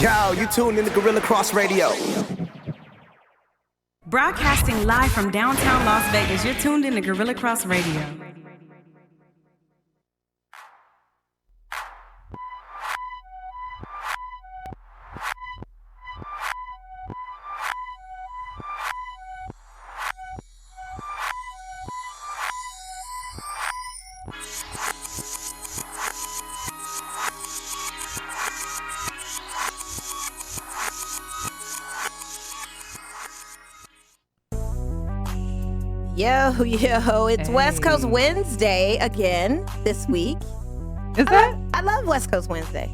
Yo, you tuned in to Gorilla Cross Radio. Broadcasting live from downtown Las Vegas, you're tuned in to Gorilla Cross Radio. Yo, it's West Coast Wednesday again this week. Is that? I love West Coast Wednesday.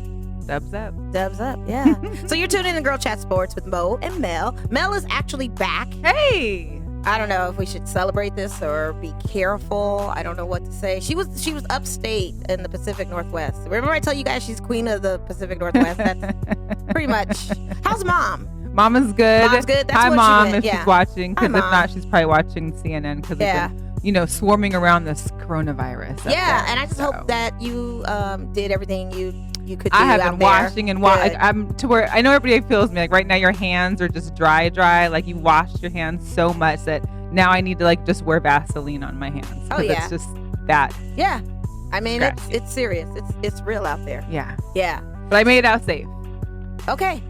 Dubs up. Dubs up, yeah. So you're tuning in to Girl Chat Sports with Mo and Mel. Mel is actually back. Hey! I don't know if we should celebrate this or be careful. I don't know what to say. She was upstate in the Pacific Northwest. Remember I tell you guys she's queen of the Pacific Northwest? That's pretty much. How's Mom? Mama's good. Mom's good. That's Hi, what Mom, she went. if she's watching. Because if Mom. not, she's probably watching CNN because they've been, swarming around this coronavirus. And I just hope that you did everything you could do. I have out been there. washing and I'm to where I know everybody feels me. Like right now, your hands are just dry. Like you washed your hands so much that now I need to just wear Vaseline on my hands. Oh yeah. It's just that. Yeah. I mean, it's serious. It's real out there. Yeah. Yeah. But I made it out safe. Okay.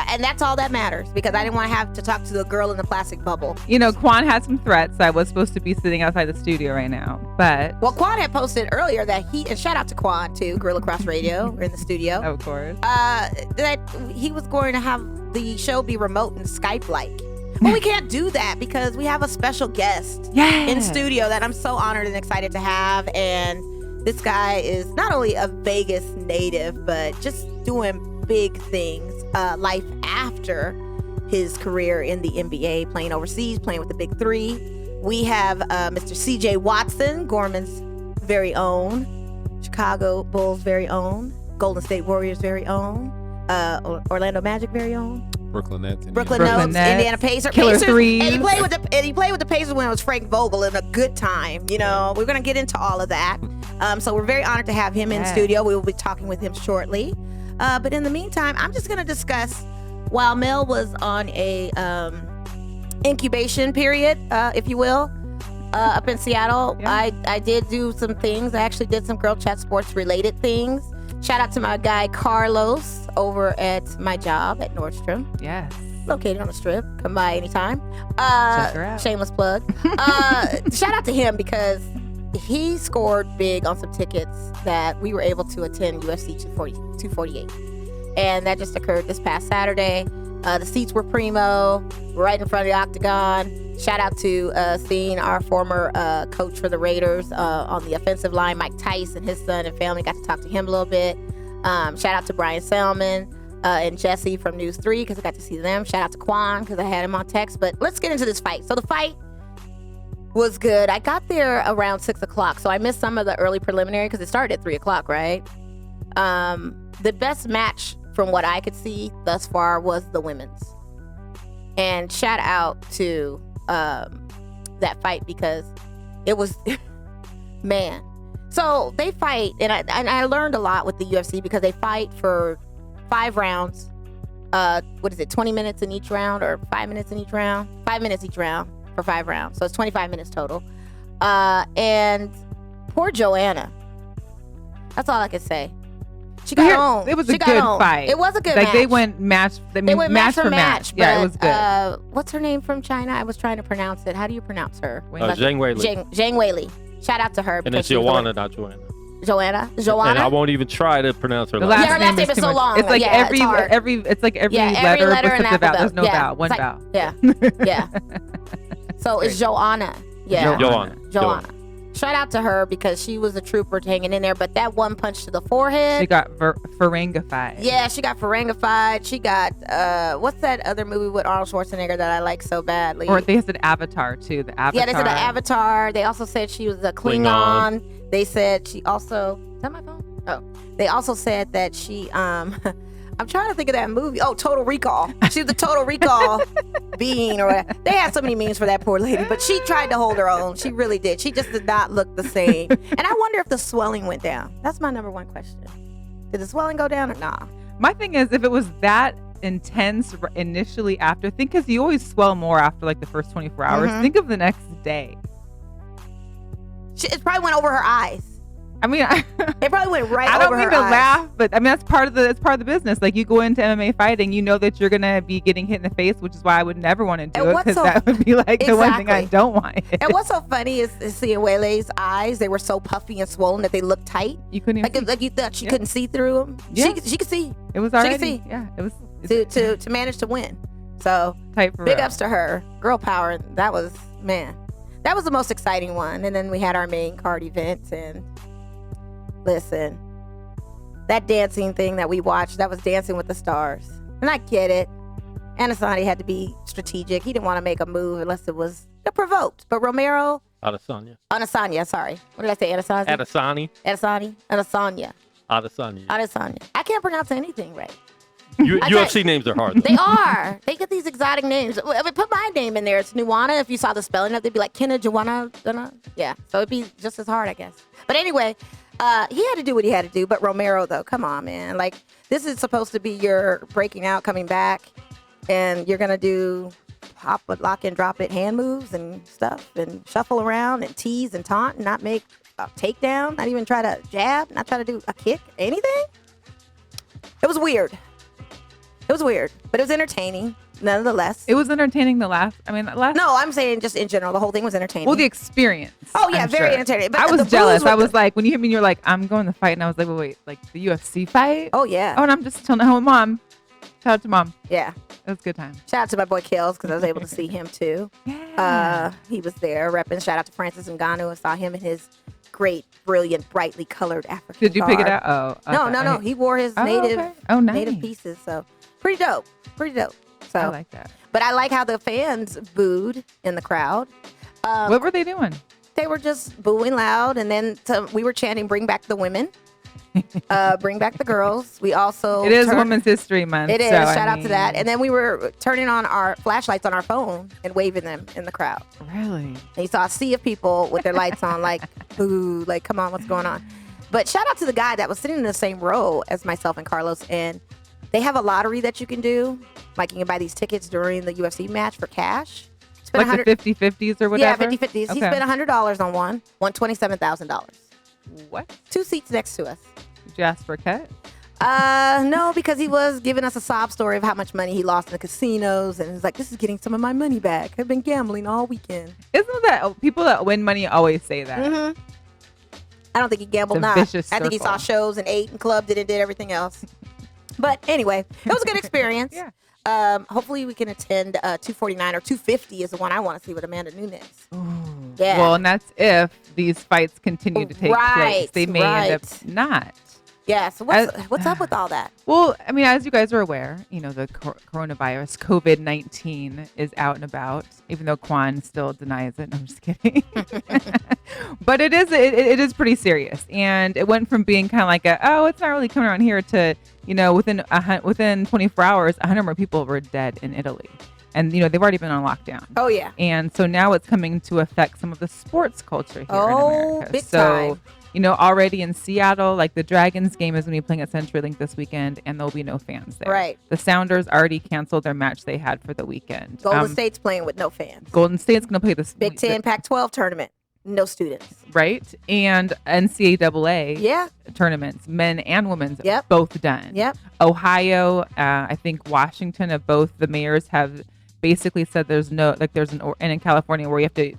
And that's all that matters because I didn't want to have to talk to the girl in the plastic bubble. Quan had some threats. I was supposed to be sitting outside the studio right now, but... Well, Quan had posted earlier that and shout out to Quan too, Gorilla Cross Radio. We're in the studio. Of course. That he was going to have the show be remote and Skype-like. Well, we can't do that because we have a special guest in studio that I'm so honored and excited to have. And this guy is not only a Vegas native, but just doing big things, life after his career in the NBA, playing overseas, playing with the Big Three. We have Mr. CJ Watson, Gorman's very own, Chicago Bulls' very own, Golden State Warriors' very own, Orlando Magic very own, Brooklyn Nets, Indiana Pacers, Killer threes. and he played with the Pacers when it was Frank Vogel in a good time. We're gonna get into all of that. So we're very honored to have him in studio. We will be talking with him shortly. But in the meantime, I'm just gonna discuss while Mel was on a incubation period, if you will, up in Seattle. Yeah. I did do some things. I actually did some Girl Chat Sports related things. Shout out to my guy Carlos over at my job at Nordstrom. Yes. Located on the Strip. Come by anytime. Check her out. Shameless plug. Shout out to him because he scored big on some tickets that we were able to attend UFC 248. And that just occurred this past Saturday. The seats were primo, right in front of the octagon. Shout out to seeing our former coach for the Raiders on the offensive line, Mike Tice, and his son and family. Got to talk to him a little bit. Shout out to Brian Selman and Jesse from News 3 because I got to see them. Shout out to Quan because I had him on text. But let's get into this fight. So the fight was good. I got there around 6 o'clock, so I missed some of the early preliminary because it started at 3 o'clock, right? The best match from what I could see thus far was the women's. And shout out to that fight because it was, man. So they fight, and I learned a lot with the UFC because they fight for 5 rounds. 20 minutes in each round or 5 minutes in each round? 5 minutes each round for 5 rounds. So it's 25 minutes total. And poor Joanna. That's all I can say. She got home. It was a good fight. It was a good match. They went match. They went match for match. Yeah, it was good. What's her name from China? I was trying to pronounce it. How do you pronounce her? Zhang Weili. Zhang Weili. Shout out to her. And it's Joanna, not Joanna. Joanna. And I won't even try to pronounce her last last name. Her last name is so long. It's like every letter in the vowel. There's no vowel. One vowel. Yeah. Yeah. So it's Joanna. Yeah. Joanna. Shout out to her because she was a trooper hanging in there, but that one punch to the forehead. She got Ferengified. Yeah, she got Ferengified. She got, what's that other movie with Arnold Schwarzenegger that I like so badly? Or they said Avatar, too. The Avatar. Yeah, they said the Avatar. They also said she was a Klingon. They said she also, is that my phone? Oh. They also said that she, I'm trying to think of that movie. Oh, Total Recall. She was the Total Recall being or whatever. They had so many memes for that poor lady, but she tried to hold her own. She really did. She just did not look the same. And I wonder if the swelling went down. That's my number one question. Did the swelling go down or nah? My thing is, if it was that intense initially after. Think, because you always swell more after like the first 24 hours. Think of the next day. It probably went over her eyes. I mean, it probably went right I don't over mean her to eyes. laugh, but I mean that's part of the business. Like, you go into MMA fighting, you know that you're gonna be getting hit in the face, which is why I would never want to do it, because that would be like the one thing I don't want. And what's so funny is seeing Wele's eyes. They were so puffy and swollen that they looked tight. You couldn't even like you thought she couldn't see through them. Yeah. She could see. It was already. She could see. Yeah, it was to manage to win. So tight for big real. ups to her. Girl power. That was the most exciting one. And then we had our main card event. And listen, that dancing thing that we watched, that was Dancing with the Stars. And I get it. Anasani had to be strategic. He didn't want to make a move unless it was provoked. But Romero. Adesanya, sorry. What did I say? Adesanya? Adesanya. I can't pronounce anything right. UFC names are hard. They are. They get these exotic names. I mean, put my name in there. It's Nuwana. If you saw the spelling of it, they'd be like Kenna Joanna. Yeah. So it'd be just as hard, I guess. But anyway, he had to do what he had to do. But Romero, though, come on, man. Like, this is supposed to be your breaking out, coming back, and you're going to do pop it, lock and drop it hand moves and stuff, and shuffle around and tease and taunt and not make a takedown, not even try to jab, not try to do a kick, anything. It was weird. But it was entertaining, nonetheless. It was entertaining the last. No, I'm saying just in general, the whole thing was entertaining. Well, the experience. Oh yeah, I'm very sure. entertaining. But I was jealous. I was like, when you hit me, you're like, I'm going to fight, and I was like, wait, like the UFC fight? Oh yeah. Oh, and I'm just chilling at home with mom. Shout out to mom. Yeah. It was a good time. Shout out to my boy Kills, because I was able to see him too. Yeah. He was there repping. Shout out to Francis Ngannou. I saw him in his great, brilliant, brightly colored African Did you pick it garb. out? Oh. No. He wore his native native pieces. So pretty dope. So I like that. But I like how the fans booed in the crowd. What were they doing? They were just booing loud, and then we were chanting, "Bring back the women." Bring back the girls. We also it is Women's History Month. It is. So, Shout out to that. And then we were turning on our flashlights on our phone and waving them in the crowd. Really? And you saw a sea of people with their lights on, like, boo, like, come on, what's going on? But shout out to the guy that was sitting in the same row as myself and Carlos. And they have a lottery that you can do. Like, you can buy these tickets during the UFC match for cash. Like the 50-50s or whatever? Yeah, 50-50s. Okay. He spent $100 on one, won $27,000. What? 2 seats next to us. Did you ask for a cut? No, because he was giving us a sob story of how much money he lost in the casinos, and he's like, "This is getting some of my money back. I've been gambling all weekend." Isn't that people that win money always say that? Mm-hmm. I don't think he gambled. It's a not. vicious I think he saw circle. shows and ate and clubbed and did everything else. But anyway, it was a good experience. Yeah. Hopefully we can attend 249 or 250 is the one I want to see with Amanda Nunes. Ooh. Yeah. Well, and that's if these fights continue to take place. Right, They may end up right. not. Yeah. So what's up with all that? Well, I mean, as you guys are aware, the coronavirus, COVID-19 is out and about, even though Kwan still denies it. No, I'm just kidding. But it is pretty serious. And it went from being kind of like it's not really coming around here to, within 24 hours, 100 more people were dead in Italy. And, they've already been on lockdown. Oh, yeah. And so now it's coming to affect some of the sports culture here in America. Big time. Already in Seattle, like the Dragons game is going to be playing at CenturyLink this weekend, and there'll be no fans there. Right. The Sounders already canceled their match they had for the weekend. Golden State's playing with no fans. Golden State's going to play this Big Ten, Pac-12 tournament. No students. Right. And NCAA tournaments, men and women's, both done. Yep. Ohio, I think Washington, of both the mayors have basically said and in California where you have to,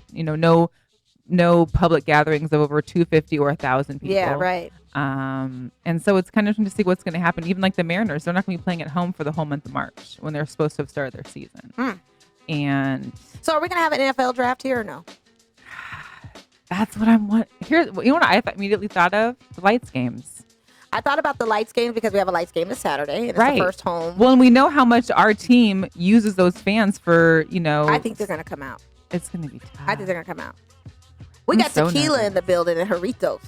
no public gatherings of over 250 or 1,000 people. Yeah, right. And so it's kind of interesting to see what's going to happen. Even like the Mariners, they're not going to be playing at home for the whole month of March when they're supposed to have started their season. And so are we going to have an NFL draft here or no? That's what I'm want. Here, what I immediately thought of? The lights games. I thought about the lights games because we have a lights game this Saturday, and it's right. the first home. Well, and we know how much our team uses those fans for, I think they're going to come out. It's going to be tough. I think they're going to come out. We got tequila in the building and Jarritos.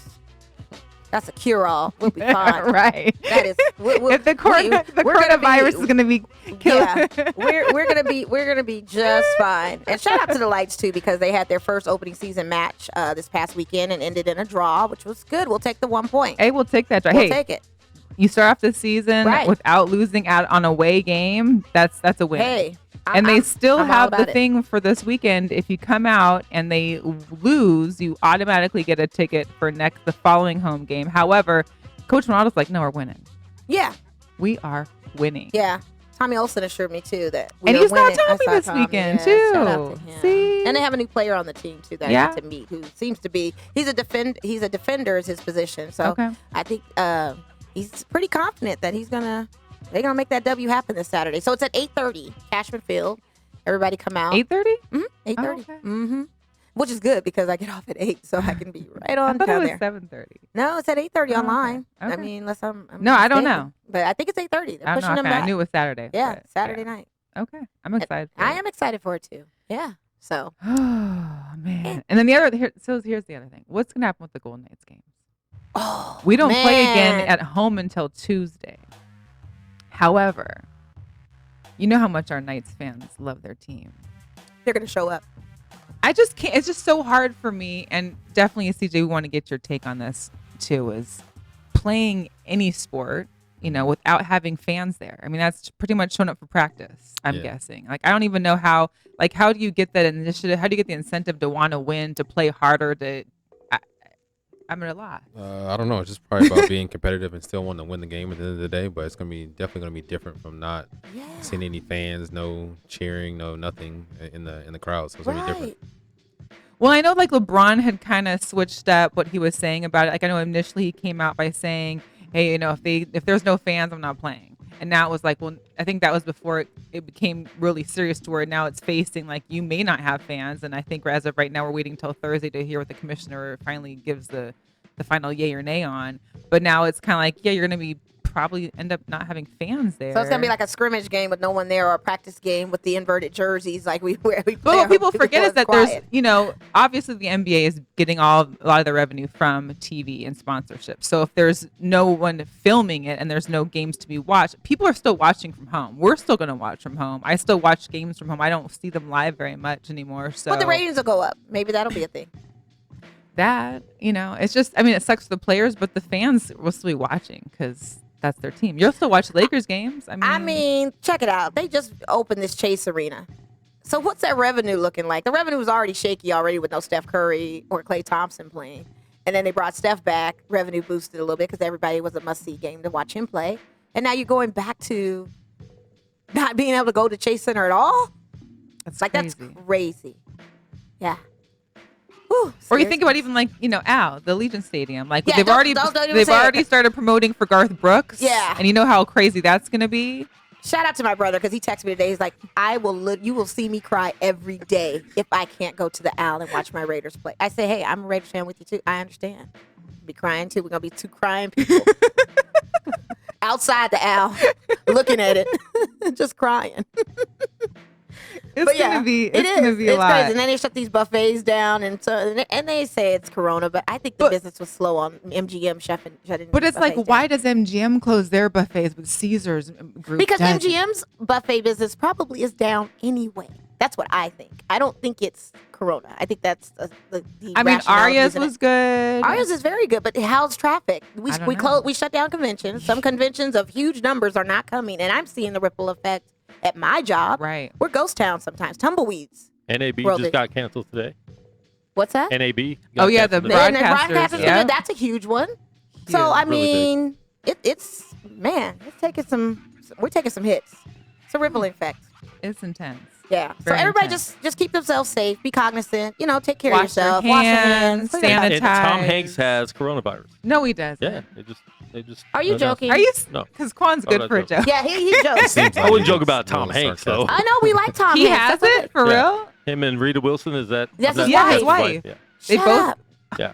That's a cure-all. We'll be fine. Right. That is. If the coronavirus is going to be killed. Yeah, we're gonna be just fine. And shout out to the Lights too, because they had their first opening season match this past weekend and ended in a draw, which was good. We'll take the 1 point. Hey, we'll take that draw. We'll take it. You start off the season without losing out on a away game. That's a win. Hey. And they still have the thing for this weekend. If you come out and they lose, you automatically get a ticket for the following home game. However, Coach Ronaldo's like, no, we're winning. Yeah. We are winning. Yeah. Tommy Olsen assured me, too, that and he's winning. not Tommy this weekend, too. Shout out to him. See? And they have a new player on the team, too, that I get to meet, who seems to be, he's a defender is his position. So I think he's pretty confident that they're going to make that W happen this Saturday. So it's at 8:30, Cashman Field. Everybody come out. 8:30? 8:30. Oh, okay. Mm-hmm. Which is good because I get off at 8, so I can be right on I thought down it was there. 7:30. No, it's at 8:30 online. Okay. I mean, unless I'm no, I don't know. But I think it's 8:30. They're pushing them back. I knew it was Saturday. Yeah, Saturday night. Okay. I'm excited. I am excited for it, too. Yeah. So. Oh, man. And then here's the other thing. What's going to happen with the Golden Knights games? Oh, we don't play again at home until Tuesday. However, you know how much our Knights fans love their team. They're going to show up. I just can't. It's just so hard for me. And definitely, CJ, we want to get your take on this, too, is playing any sport, without having fans there. I mean, that's pretty much showing up for practice, I'm guessing. Like, I don't even know how do you get that initiative? How do you get the incentive to want to win, to play harder, I'm at a lot. I don't know. It's just probably about being competitive and still wanting to win the game at the end of the day. But it's definitely gonna be different from not seeing any fans, no cheering, no nothing in the crowd. So it's gonna be different. Well, I know like LeBron had kind of switched up what he was saying about it. Like I know initially he came out by saying, "Hey, if there's no fans, I'm not playing." And now it was like, well, I think that was before it became really serious to where now it's facing like you may not have fans. And I think as of right now, we're waiting until Thursday to hear what the commissioner finally gives the final yay or nay on. But now it's kind of like, yeah, you're going to be probably end up not having fans there. So it's going to be like a scrimmage game with no one there or a practice game with the inverted jerseys like we play. But what people forget is that there's, obviously the NBA is getting a lot of the revenue from TV and sponsorship. So if there's no one filming it and there's no games to be watched, people are still watching from home. We're still going to watch from home. I still watch games from home. I don't see them live very much anymore. So but the ratings will go up. Maybe that'll be a thing. It's just, I mean, it sucks for the players, but the fans will still be watching because that's their team. You'll still watch Lakers games. I mean, check it out. They just opened this Chase Arena. So what's that revenue looking like? The revenue was already shaky already with no Steph Curry or Klay Thompson playing. And then they brought Steph back. Revenue boosted a little bit because everybody was a must-see game to watch him play. And now you're going back to not being able to go to Chase Center at all? That's That's crazy. Yeah. Or you think about even like, the Allegiant Stadium. Like they've already started promoting for Garth Brooks. Yeah. And you know how crazy that's going to be? Shout out to my brother because he texted me today. He's like, you will see me cry every day if I can't go to the Al and watch my Raiders play. I say, hey, I'm a Raiders fan with you too. I understand. I'll be crying too. We're going to be two crying people. Outside the Al, looking at it, just crying. It's gonna be a lot. Crazy. And then they shut these buffets down, and they say it's Corona, but I think the business was slow on MGM shutting. But it's like, why does MGM close their buffets but Caesars group? Because MGM's buffet business probably is down anyway. That's what I think. I don't think it's Corona. I think that's the. I mean, Aria's was good. Aria's is very good, but how's traffic? We shut down conventions. Some conventions of huge numbers are not coming, and I'm seeing the ripple effect at my job. Right. We're ghost town sometimes. Tumbleweeds. NAB just got canceled today. What's that? NAB. Oh yeah, the broadcasters. Yeah. That's a huge one. Huge. So I mean, it's taking we're taking some hits. It's a ripple effect. It's intense. Yeah. Very so everybody intense. just keep themselves safe. Be cognizant. Take care Wash of yourself. Your hands, wash your hands. sanitize. And Tom Hanks has coronavirus. No, he doesn't. Yeah. They just. Are you joking? Are you? No. Because Quan's good for a joke. Yeah, he jokes. I wouldn't joke about Tom Hanks though. I know we like Tom He Hanks. has it for real. Him and Rita Wilson, is that? That's his his wife. wife. Yeah. They Shut both. up. Yeah.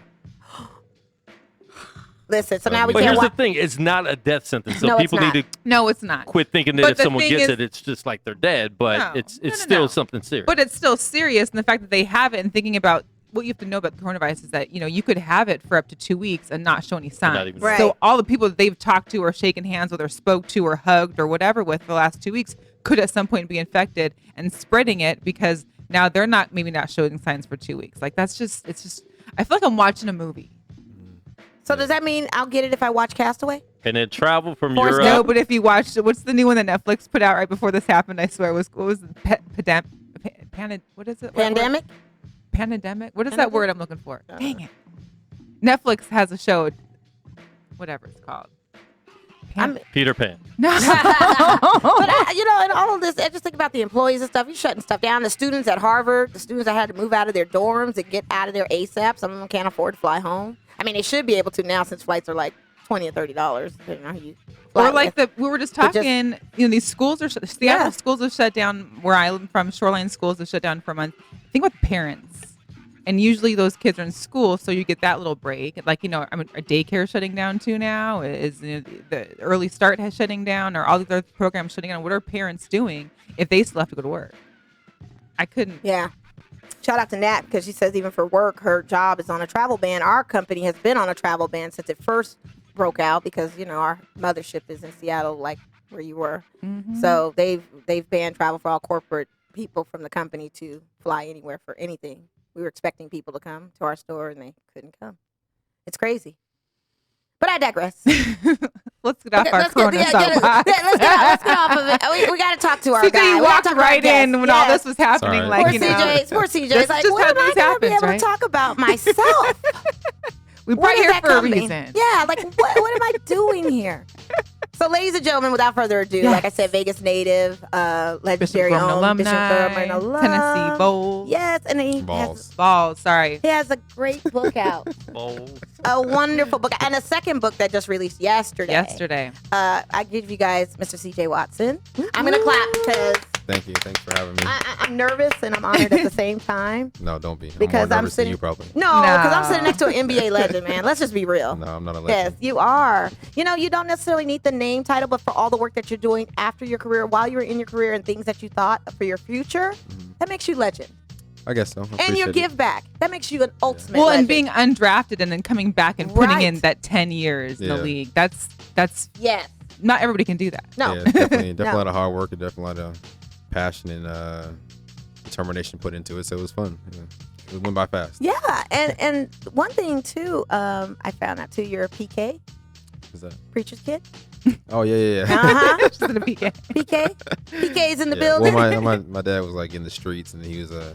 Listen, so now we But can't here's the watch. thing: it's not a death sentence, so No, it's people not. need to No, it's not. quit thinking that But if the someone thing gets is- it, it's just like they're dead. But No. it's No, still no. something serious. But it's still serious, and the fact that they have it, and thinking about what you have to know about the coronavirus is that you could have it for up to 2 weeks and not show any signs. even- Right. So all the people that they've talked to or shaken hands with or spoke to or hugged or whatever with the last 2 weeks could at some point be infected and spreading it because now they're maybe not showing signs for 2 weeks. Like it's just I feel like I'm watching a movie. So does that mean I'll get it if I watch Castaway? And then travel from Forrest Europe. No, but if you watched, what's the new one that Netflix put out right before this happened? I swear what was it? What is it? Pandemic? Pandemic? What is that word I'm looking for? Dang it. Netflix has a show, whatever it's called. Peter Pan. No. But in all of this, I just think about the employees and stuff. You're shutting stuff down. The students at Harvard, the students that had to move out of their dorms and get out of there ASAP. Some of them can't afford to fly home. I mean, they should be able to now since flights are like $20 or $30. Depending on how you fly. Or like we were just talking, these schools are Seattle schools are shut down. Where I'm from, Shoreline schools are shut down for a month. Think about the parents. And usually those kids are in school, so you get that little break. Like, our daycare shutting down too now. Is the early start has shutting down, or all these other programs shutting down. What are parents doing if they still have to go to work? I couldn't. Yeah. Shout out to Nat because she says even for work, her job is on a travel ban. Our company has been on a travel ban since it first broke out because, our mothership is in Seattle, like where you were. Mm-hmm. So they've banned travel for all corporate people from the company to fly anywhere for anything. We were expecting people to come to our store, and they couldn't come. It's crazy. But I digress. Let's get off our Corona let's get off of it. We got to talk to our CJ guy. walked right in when all this was happening. Sorry. Like, Poor CJ. That's It's like, just when how am I this going to be happens, able right? to talk about myself? We When brought is here that for coming? a reason. Yeah, like, what am I doing here? So, ladies and gentlemen, without further ado, like I said, Vegas native, legendary Bishop Furman owned Bishop alumni, Furman alum. Tennessee Bowls. Yes, and he Balls, sorry. he has a great book out. A wonderful book. And a second book that just released yesterday. I give you guys Mr. CJ Watson. I'm going to clap because Thank you. Thanks for having me. I'm nervous and I'm honored at the same time. No, don't be. Because I'm more I'm nervous sitting. than you probably. No, because I'm sitting next to an NBA legend, man. Let's just be real. No, I'm not a legend. Yes, you are. You don't necessarily need the name title, but for all the work that you're doing after your career, while you were in your career, and things that you thought for your future, that makes you legend. I guess so. And your give back, that makes you an ultimate Well, legend. and being undrafted and then coming back and putting in that 10 years in the league, that's yes. Not everybody can do that. No. Yeah, definitely a lot of hard work and definitely a lot of passion and determination put into it. So it was fun. Yeah. It went by fast. Yeah, and one thing too, I found out too, you're a PK. What's that? Preacher's kid. Oh yeah. Uh-huh. She's in a PK. PK's in the building. Well, my dad was like in the streets and he was a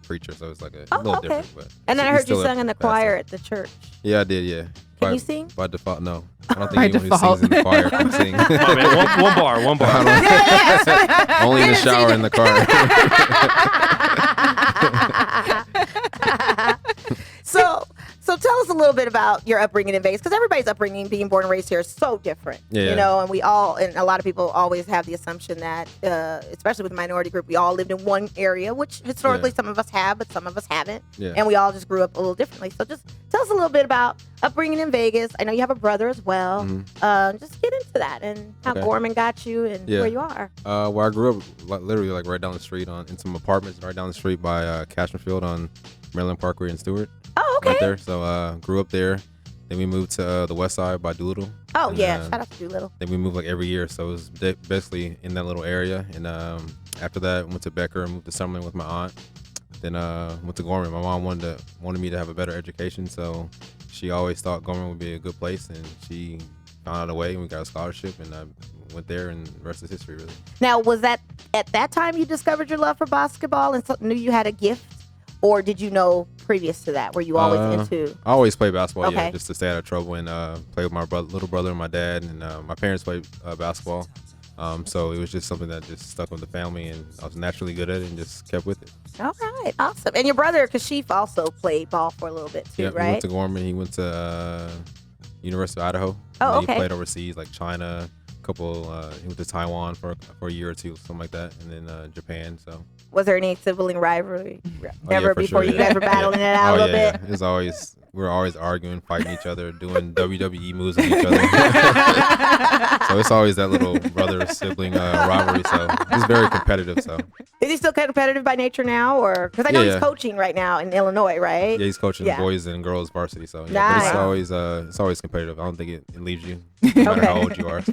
preacher, so it's like a little different. But and then I he's heard you still sung in the choir at the church. Yeah, I did. Yeah. Can you sing? By default, no. I don't By think anyone who default. sings in the choir can sing. Oh, man, one bar. Only in the shower in the car. So tell us a little bit about your upbringing in Vegas, because everybody's upbringing, being born and raised here, is so different. Yeah. And and a lot of people always have the assumption that, especially with the minority group, we all lived in one area, which historically some of us have, but some of us haven't. Yeah. And we all just grew up a little differently. So just tell us a little bit about upbringing in Vegas. I know you have a brother as well. Mm-hmm. Just get into that and how Gorman got you and where you are. Well, I grew up literally right down the street in some apartments right down the street by Cashman Field on Maryland Parkway in Stewart. Oh, okay. Right there. So grew up there. Then we moved to the west side by Doolittle. Oh, and, yeah. Shout out to Doolittle. Then we moved like every year. So it was basically in that little area. And after that, went to Becker and moved to Summerlin with my aunt. Then went to Gorman. My mom wanted me to have a better education. So she always thought Gorman would be a good place. And she found out a way and we got a scholarship. And I went there and the rest is history, really. Now, was that at that time you discovered your love for basketball and knew you had a gift? Or did you know previous to that? Were you always into? I always played basketball, Okay. just to stay out of trouble and play with my little brother and my dad. And my parents played basketball. So it was just something that just stuck with the family and I was naturally good at it and just kept with it. All right, awesome. And your brother, Kashif, also played ball for a little bit too, right? He went to Gorman. He went to University of Idaho. Oh, and okay. He played overseas, like China, he went to Taiwan for a year or two, something like that, and then Japan. So was there any sibling rivalry for before sure, you guys were battling it out a little bit? It was always, we were always arguing, fighting each other, doing WWE moves with each other. So it's always that little brother-sibling rivalry. So it's very competitive. So is he still competitive by nature now, or because I know he's coaching right now in Illinois, right? Yeah, he's coaching boys and girls varsity. So yeah, nice. But it's always competitive. I don't think it leaves you, no matter how old you are. So.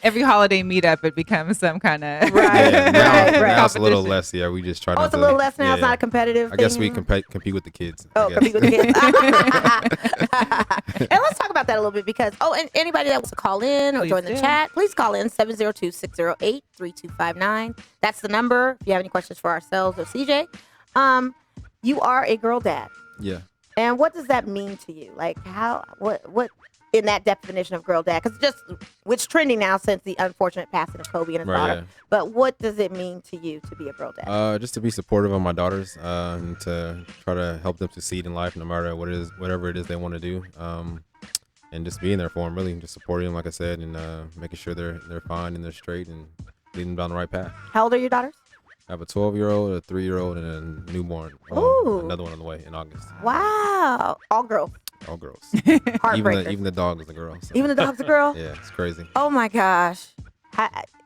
Every holiday meetup, it becomes some kind of right. Now it's a little less. Yeah, we just try. Oh, it's a little less now. It's not a competitive. I guess thing we anymore? compete with the kids. Oh, compete with the And let's talk about that a little bit because, and anybody that wants to call in or Please join the do. chat, please call in 702-608-3259. That's the number if you have any questions for ourselves or CJ. You are a girl dad. Yeah. And what does that mean to you? Like what in that definition of girl dad? Because it's trending now since the unfortunate passing of Kobe and his daughter. Yeah. But what does it mean to you to be a girl dad? Just to be supportive of my daughters, and to try to help them succeed in life, no matter whatever it is they want to do. And just being there for them, really, just supporting them, like I said, and making sure they're fine and they're straight and leading them down the right path. How old are your daughters? I have a 12-year-old, a 3-year-old, and a newborn. Ooh. Another one on the way in August. Wow. All girls. All girls. Heartbreakers. even the dog is a girl. So. Even the dog's a girl? Yeah, it's crazy. Oh my gosh.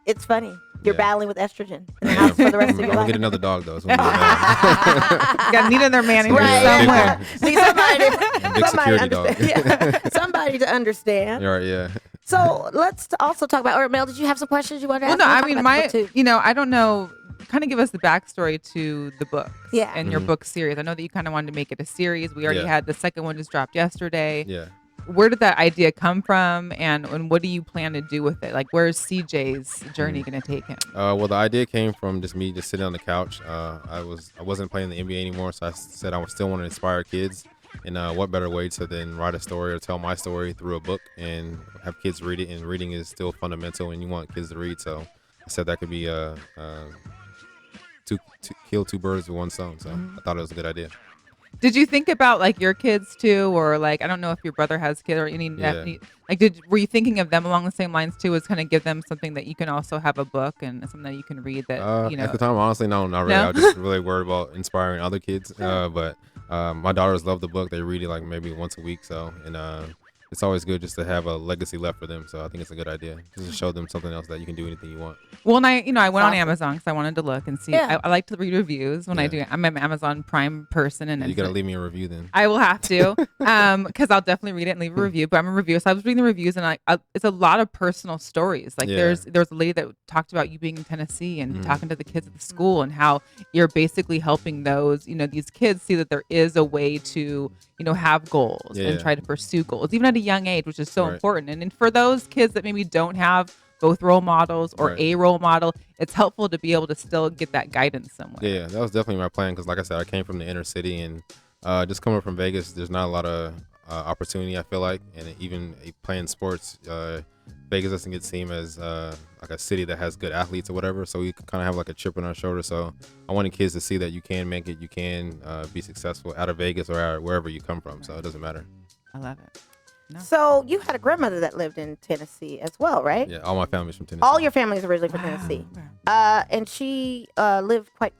It's funny. You're Yeah. battling with estrogen in the house for the rest of I'm your gonna life. get another dog though. It's gonna be bad. Got need another manager Right. somewhere. See, somebody Big security dog. understand. Yeah. Somebody to understand. You're right. Yeah. So let's also talk about, or Mel, did you have some questions you wanted to Well, ask? no, We'll I talk mean, about the book, too. I don't know. Kind of give us the backstory to the books Yeah. and your book series. I know that you kind of wanted to make it a series. We already Yeah. had the second one just dropped yesterday. Yeah. Where did that idea come from, and what do you plan to do with it? Like, where's CJ's journey going to take him? Well, the idea came from just me just sitting on the couch. I wasn't playing the NBA anymore, so I said I still want to inspire kids. And what better way to then write a story or tell my story through a book and have kids read it? And reading is still fundamental, and you want kids to read. So I said that could be to kill two birds with one stone. So I thought it was a good idea. Did you think about like your kids too, or like I don't know if your brother has kids or any nephew? Like, were you thinking of them along the same lines too? As kind of give them something that you can also have a book and something that you can read that At the time, honestly, no, not really. No? I was just really worried about inspiring other kids. But my daughters love the book. They read it like maybe once a week. So it's always good just to have a legacy left for them. So I think it's a good idea just to show them something else that you can do anything you want. Well, and I went on Awesome. Amazon because I wanted to look and see. Yeah. I like to read reviews when I Yeah. do. I'm an Amazon Prime person, and You gotta leave me a review then. I will have to, because I'll definitely read it and leave a review. But I'm a reviewer, so I was reading the reviews, and it's a lot of personal stories. Like Yeah. there was a lady that talked about you being in Tennessee and talking to the kids at the school, and how you're basically helping these kids see that there is a way to have goals and Yeah. try to pursue goals, even at a young age, which is so Right. important. And for those kids that maybe don't have both role models or Right. a role model, it's helpful to be able to still get that guidance somewhere. Yeah, that was definitely my plan because, like I said, I came from the inner city, and just coming from Vegas, there's not a lot of opportunity, I feel like, and even playing sports, Vegas doesn't get seen as like a city that has good athletes or whatever, so we kind of have like a chip on our shoulder. So I wanted kids to see that you can make it, you can be successful out of Vegas or out wherever you come from, so it doesn't matter. I love it. No. So you had a grandmother that lived in Tennessee as well, right? Yeah, all my family's from Tennessee. All your family's originally from Tennessee. And she lived quite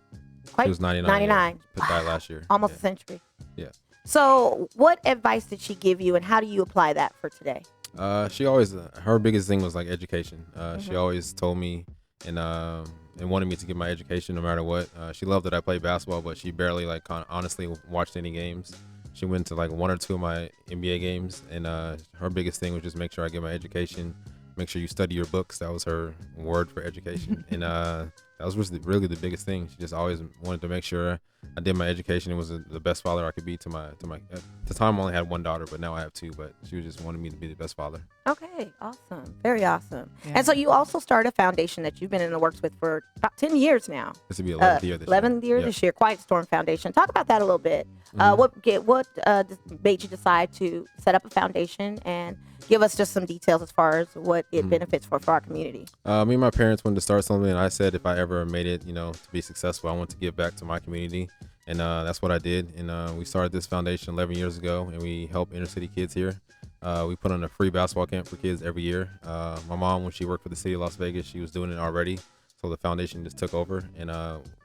She was 99. 99. Yeah. Died last year. Almost Yeah. a century. Yeah. So what advice did she give you, and how do you apply that for today? She always, her biggest thing was like education. She always told me and wanted me to get my education no matter what. She loved that I played basketball, but she barely honestly watched any games. She went to like one or two of my NBA games, and her biggest thing was just make sure I get my education, make sure you study your books. That was her word for education. And that was really the biggest thing. She just always wanted to make sure I did my education and was the best father I could be to my at the time I only had one daughter, but now I have two, but she just wanted me to be the best father. Okay, awesome. Very awesome. Yeah. And so you also started a foundation that you've been in the works with for about 10 years now. This will be 11th year this 11th year year. this year, Quiet Storm Foundation. Talk about that a little bit. What made you decide to set up a foundation, and give us just some details as far as what it benefits for our community? Me and my parents wanted to start something, and I said if I ever made it, to be successful, I want to give back to my community, and that's what I did. And we started this foundation 11 years ago, and we help inner city kids here. We put on a free basketball camp for kids every year. My mom, when she worked for the city of Las Vegas, she was doing it already, so the foundation just took over. And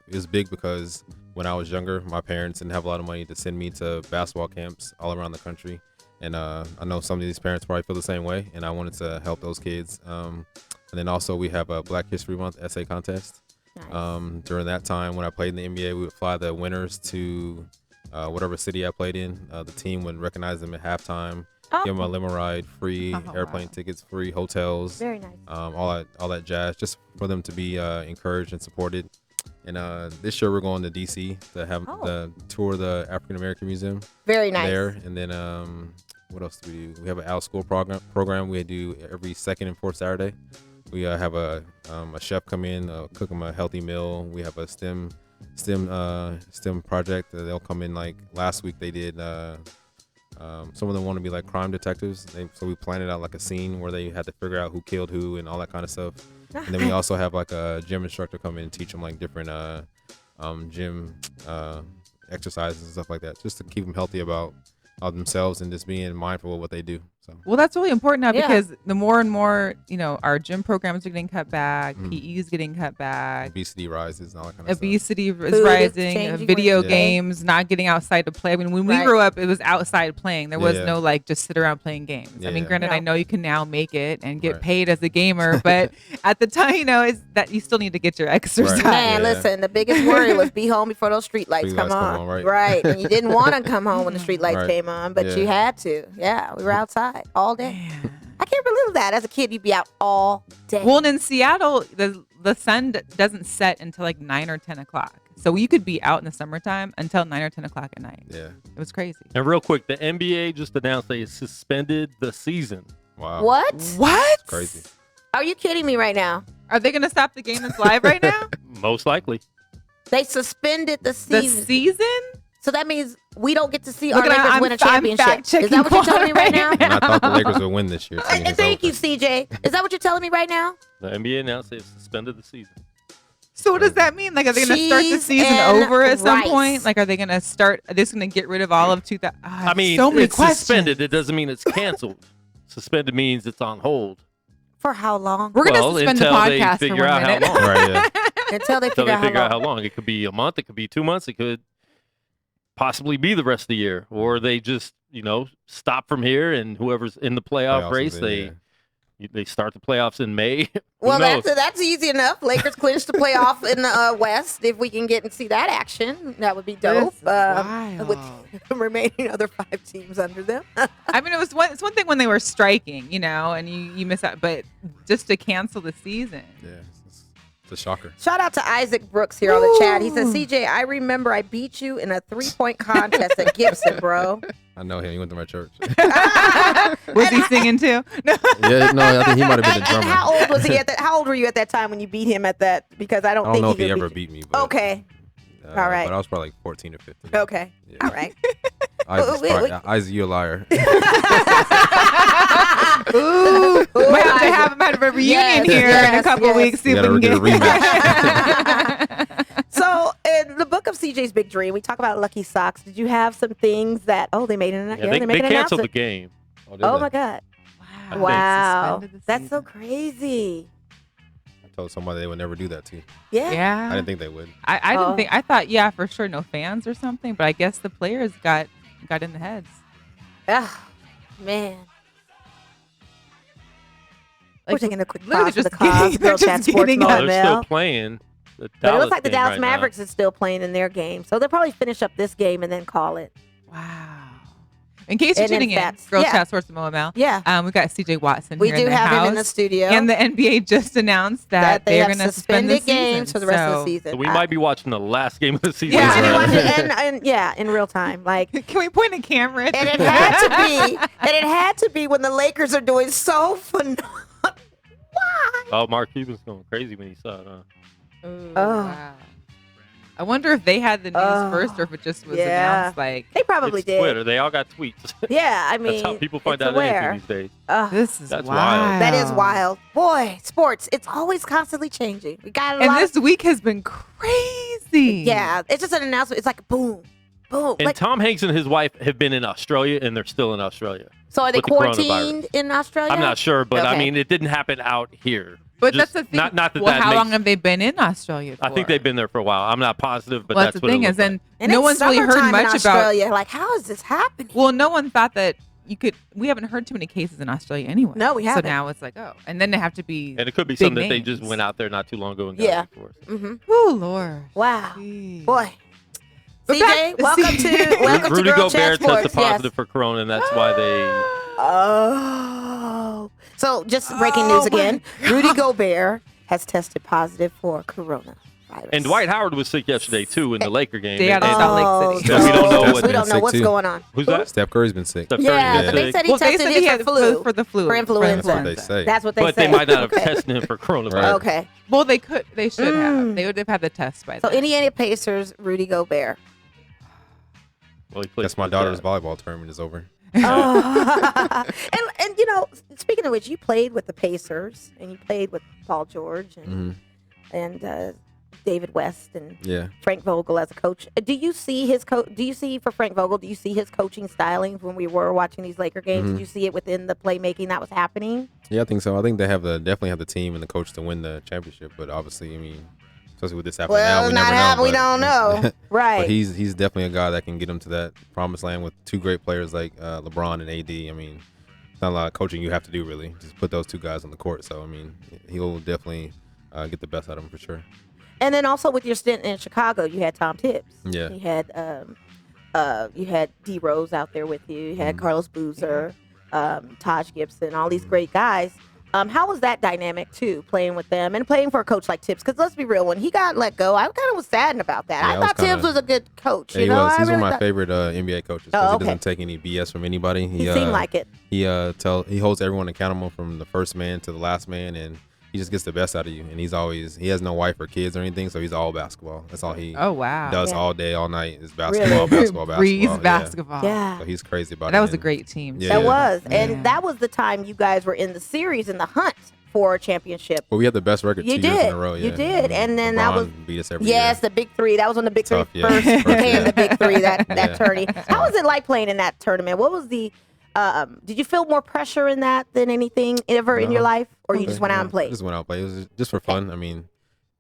it was big because when I was younger, my parents didn't have a lot of money to send me to basketball camps all around the country. And I know some of these parents probably feel the same way, and I wanted to help those kids. And then also we have a Black History Month essay contest. Nice. During that time when I played in the NBA, we would fly the winners to whatever city I played in. The team would recognize them at halftime, give them a limo ride, free airplane tickets, free hotels, Very nice. all that jazz, just for them to be encouraged and supported. And this year we're going to DC to have the tour of the African American Museum. Very nice. There, and then what else do we do? We have an out school program we do every second and fourth Saturday. We have a chef come in, cook them a healthy meal. We have a STEM project. They'll come in. Like last week they did. Some of them want to be like crime detectives. So we planned it out like a scene where they had to figure out who killed who and all that kind of stuff. And then we also have like a gym instructor come in and teach them like different gym exercises and stuff like that, just to keep them healthy about themselves and just being mindful of what they do. So. Well, that's really important now because the more and more, our gym programs are getting cut back, PE is getting cut back. Obesity rises and all that kind of Obesity stuff. is rising. Video games, not getting outside to play. I mean, when we grew up, it was outside playing. There was no like just sit around playing games. I mean, granted, I know you can now make it and get paid as a gamer, but at the time, is that you still need to get your exercise. Man, listen, the biggest worry was be home before those street lights come on. Right. And you didn't want to come home when the street lights came on, but you had to. Yeah, we were outside all day. I can't believe that. As a kid, you'd be out all day. Well, and in Seattle, the sun doesn't set until like 9 or 10 o'clock. So you could be out in the summertime until 9 or 10 o'clock at night. Yeah. It was crazy. And real quick, the NBA just announced they suspended the season. Wow. What? What? That's crazy. Are you kidding me right now? Are they going to stop the game that's live right now? Most likely. They suspended the season. The season? So that means we don't get to see our Lakers win a championship. Is that what you're telling me right now? And I thought the Lakers would win this year. Thank you, CJ. Is that what you're telling me right now? The NBA announced they've suspended the season. So what does that mean? Like, are they going to start the season over at some point? Like, are they going to start? Are they going to get rid of all of 2000? I mean, so many it's questions. suspended. It doesn't mean it's canceled. Suspended means it's on hold. For how long? We're going to suspend the podcast they for figure 1 out minute. how long. Right, yeah. Until they figure out how long. It could be a month. It could be 2 months. It could possibly be the rest of the year, or they just stop from here, and whoever's in the playoff race, they start the playoffs in May. Well, that's easy enough. Lakers clinch the playoff in the West. If we can get and see that action, that would be dope. With the remaining other 5 teams under them. I mean, it's one thing when they were striking, and you miss out, but just to cancel the season. Yeah. It's a shocker. Shout out to Isaac Brooks here on the chat. He says, CJ, I remember I beat you in a 3-point contest at Gibson, bro. I know him. He went to my church. Was he singing too? No. Yeah, no, I think he might have been the drummer. How old was he at that? How old were you at that time when you beat him at that? Because I don't know if he ever beat me. But, okay. All right. But I was probably like 14 or 15. Okay. Yeah. All right. Isaac, you a liar. Ooh. Might have to have him at a reunion here in a couple weeks. See if we can get a rematch. So, in the book of CJ's Big Dream, we talk about Lucky Socks. Did you have some things that, they made an announcement? They canceled the game. Oh, my God. Wow. That's so crazy. I told somebody they would never do that to you. Yeah. I didn't think they would. I didn't think. I thought, for sure, no fans or something. But I guess the players got in the heads. Oh, man. Like, we're taking a quick pause for the cause. GirlChatSports. They're still playing. But it looks like the Dallas Mavericks is still playing in their game. So they'll probably finish up this game and then call it. Wow. In case you're tuning in, GirlChatSports and MoML. Yeah. We got CJ Watson we here do in the have house. him in the studio. And the NBA just announced that they're going to suspend the games for the rest of the season. So we might be watching the last game of the season. Yeah, in real time. Like, can we point a camera at and it had to be when the Lakers are doing so phenomenal. Why? Oh, Mark Cuban's going crazy when he saw it, huh? Wow. I wonder if they had the news first or if it just was announced like... They probably did. Twitter. They all got tweets. Yeah, I mean... That's how people find out anything these days. That's wild. That is wild. Boy, sports, it's always constantly changing. We got a lot this week has been crazy. Yeah, it's just an announcement. It's like boom, boom. And Tom Hanks and his wife have been in Australia, and they're still in Australia. So are they quarantined in Australia? I'm not sure, but I mean, it didn't happen out here. But that's the thing. Not that how long have they been in Australia for? I think they've been there for a while. I'm not positive, but that's what the thing is. And no one's really heard much about Australia. Like, how is this happening? Well, no one thought that you could. We haven't heard too many cases in Australia anyway. No, we haven't. So now it's like, and then they have to be. And it could be something that they just went out there not too long ago and got it for us. Mm-hmm. Oh Lord. Wow. Jeez. Boy. CJ, welcome to Rudy Gobert GirlChatSports. tested positive for corona, and that's why they. Oh. So just breaking news again. Rudy Gobert has tested positive for coronavirus. coronavirus. And Dwight Howard was sick yesterday too in the Laker game. They out in Salt Lake City. So we don't know we don't know what's going on. Who's that? Steph Curry's been sick. Steph Curry's Yeah, been but they sick. said he tested he it for the flu. For influenza. That's what they say. That's what they say. But they might not have Okay. tested him for coronavirus. Right. Okay. Well, they should have. They would have had the test by So then. Indiana Pacers, Rudy Gobert. Well, he plays That's my for daughter's that. volleyball tournament is over. Oh. and you know, speaking of which, you played with the Pacers and you played with Paul George and David West and Yeah. Frank Vogel as a coach. Do you see his Do you see for Frank Vogel? Do you see his coaching stylings when we were watching these Laker games? Did you see it within the playmaking that was happening? Yeah, I think so. I think they definitely have the team and the coach to win the championship. But obviously, I mean, especially with this happening now, we never know. We don't know. Right. But he's definitely a guy that can get him to that promised land with two great players like LeBron and AD. I mean, it's not a lot of coaching you have to do really. Just put those two guys on the court. So I mean, he'll definitely get the best out of him for sure. And then also with your stint in Chicago, you had Tom Tibbs. Yeah. You had D Rose out there with you. You had Carlos Boozer, Taj Gibson, all these great guys. How was that dynamic too, playing with them and playing for a coach like Tibbs? Because let's be real, when he got let go, I kind of was saddened about that. Yeah, I thought Tibbs was a good coach. Yeah, you know, He's I one of really my favorite NBA coaches because he doesn't take any BS from anybody. He seemed like it. He holds everyone accountable from the first man to the last man, and he just gets the best out of you. And he has no wife or kids or anything, so he's all basketball. That's all he does all day, all night is basketball, basketball, basketball. Breeze basketball. Yeah. So he's crazy about it. That was a great team. Yeah. That was. And that was the time you guys were in the series, in the hunt for a championship. But we had the best record 2 years in a row. Yeah. You did. And then LeBron that was beat us every yes, year. the big three. That was when the big Tough, three yeah. first became Yeah. the big three, that Yeah. tourney. How was it like playing in that tournament? What was the did you feel more pressure in that than anything ever in your life? Or you just went out and played? I just went out and played. It was just for fun. I mean,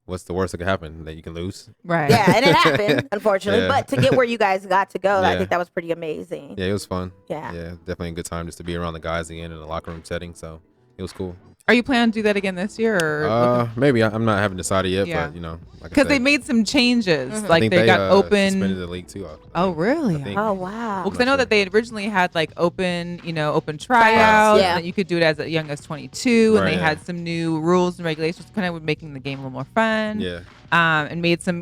what's the worst that could happen? That you can lose? Right. Yeah, and it happened, unfortunately. Yeah. But to get where you guys got to go, I Yeah. think that was pretty amazing. Yeah, it was fun. Yeah. Yeah, definitely a good time just to be around the guys again in a locker room setting. So it was cool. Are you planning to do that again this year? Or Maybe. I'm not haven't decided yet, Yeah. but like I because said, they made some changes, I like think they got suspended open. the league too. Oh, really? I think. Oh, wow. Well, because I know sure. that they originally had like open tryouts, yeah. and that you could do it as young as 22, and Right, they yeah. had some new rules and regulations, kind of making the game a little more fun. Yeah. And made some,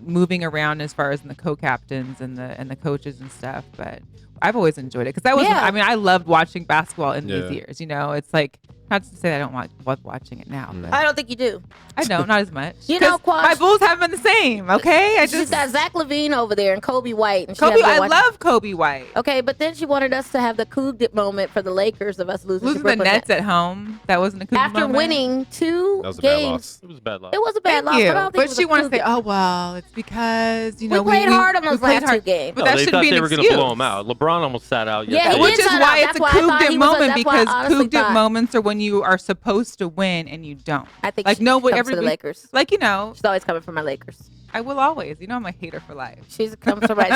moving around as far as in the co-captains and the coaches and stuff. But I've always enjoyed it because that was, Yeah. I mean, I loved watching basketball in Yeah. these years. It's like, not to say that I don't love watching it now, but I don't think you do. I don't, not as much. You know, 'Cause my Quash- Bulls haven't been the same. Okay, I She's just got Zach LaVine over there and Kobe White. And she Kobe. hasn't been I watching- love Kobe White. Okay, but then she wanted us to have the coup moment for the Lakers of us losing to Losing the Brooklyn Nets at home, that wasn't a coup after moment. winning 2 That was a bad games. loss. It was a bad loss. It was a bad Thank loss, you. but I don't think it But was she a wants to coup say, "Oh well, it's because We played hard on those we played last 2 hard." games. But No, that they shouldn't thought be they an were excuse. to blow him out. LeBron almost sat out Yeah, yesterday. he Which did is sign why out. it's That's a why I coup thought de he was a- moment, that's why I because honestly coup de thought- moments are when you are supposed to win and you don't. I think like she nobody comes ever to the Lakers. Like She's always coming for my Lakers. I will always. I'm a hater for life. She's comes to right.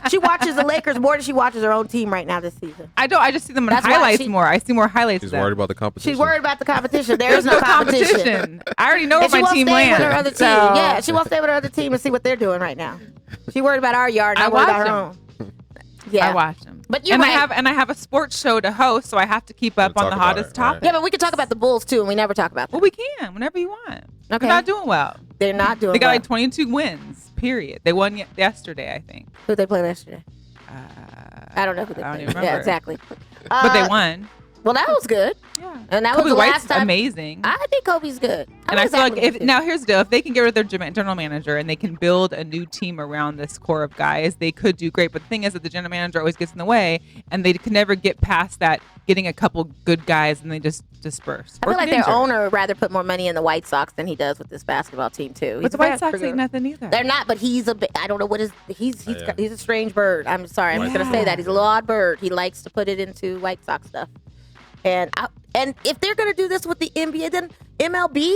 She watches the Lakers more than she watches her own team right now this season. I don't. I just see them in That's why highlights she- more. I see more highlights. She's of them. worried about the competition. She's worried about the competition. There There's is no competition. competition. I already know where And she my wants team to stay with lands. her other team. so- Yeah, she wants to stay with her other team and see what they're doing right now. She worried about our yard, I not worried about watch her them. own. Yeah, I watch them. But you're and right. I have a sports show to host, so I have to keep up Gotta on the talk about hottest it, right. topic. Yeah, but we can talk about the Bulls too, and we never talk about them. Well, we can whenever you want. Okay. They're not doing well. They're not doing They got well. like 22 wins. Period. They won yesterday, I think. Who they played yesterday? I don't know who they I don't played. even Yeah, remember. exactly. But they won. Well, that was good. Yeah. And that Kobe was the White's last time. amazing. I think Kobe's good. And I feel like exactly if now here's the deal: if they can get rid of their general manager and they can build a new team around this core of guys, they could do great. But the thing is that the general manager always gets in the way, and they can never get past that. Getting a couple good guys and they just disperse. I feel Or like get their injured. owner would rather put more money in the White Sox than he does with this basketball team too. But the White Sox ain't nothing either. They're not, but he's a bit. I don't know what his. He's Yeah. he's a strange bird. I'm sorry. I'm just gonna say that he's a little odd bird. He likes to put it into White Sox stuff. And if they're gonna do this with the NBA, then MLB.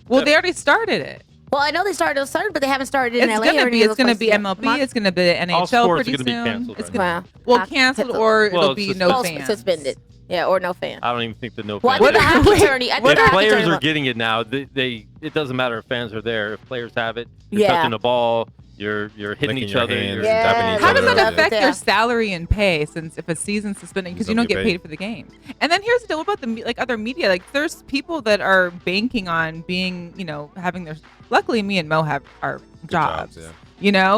Well, they already started it. Well, I know they started, but they haven't started in It's LA. gonna or be. any of It's those gonna be places yet. MLB. It's gonna be the NHL sports pretty are gonna be soon. canceled It's right gonna Wow. canceled or Well, it'll be it's no Oh, fans. suspended. Yeah, or no fan. I don't even think the no Well, I fans. think the hockey Wait, tourney. I think If the hockey players tourney- are getting it now, it doesn't matter if fans are there. If players have it, you're Yeah. touching the ball, You're hitting Licking each your other. hands, Yeah. dapping each How other does up, that affect Yeah. your salary and pay since if a season's suspended because you don't get paid for the game? And then here's the deal about the other media. Like there's people that are banking on being, having their. Luckily, me and Mo have our jobs. yeah.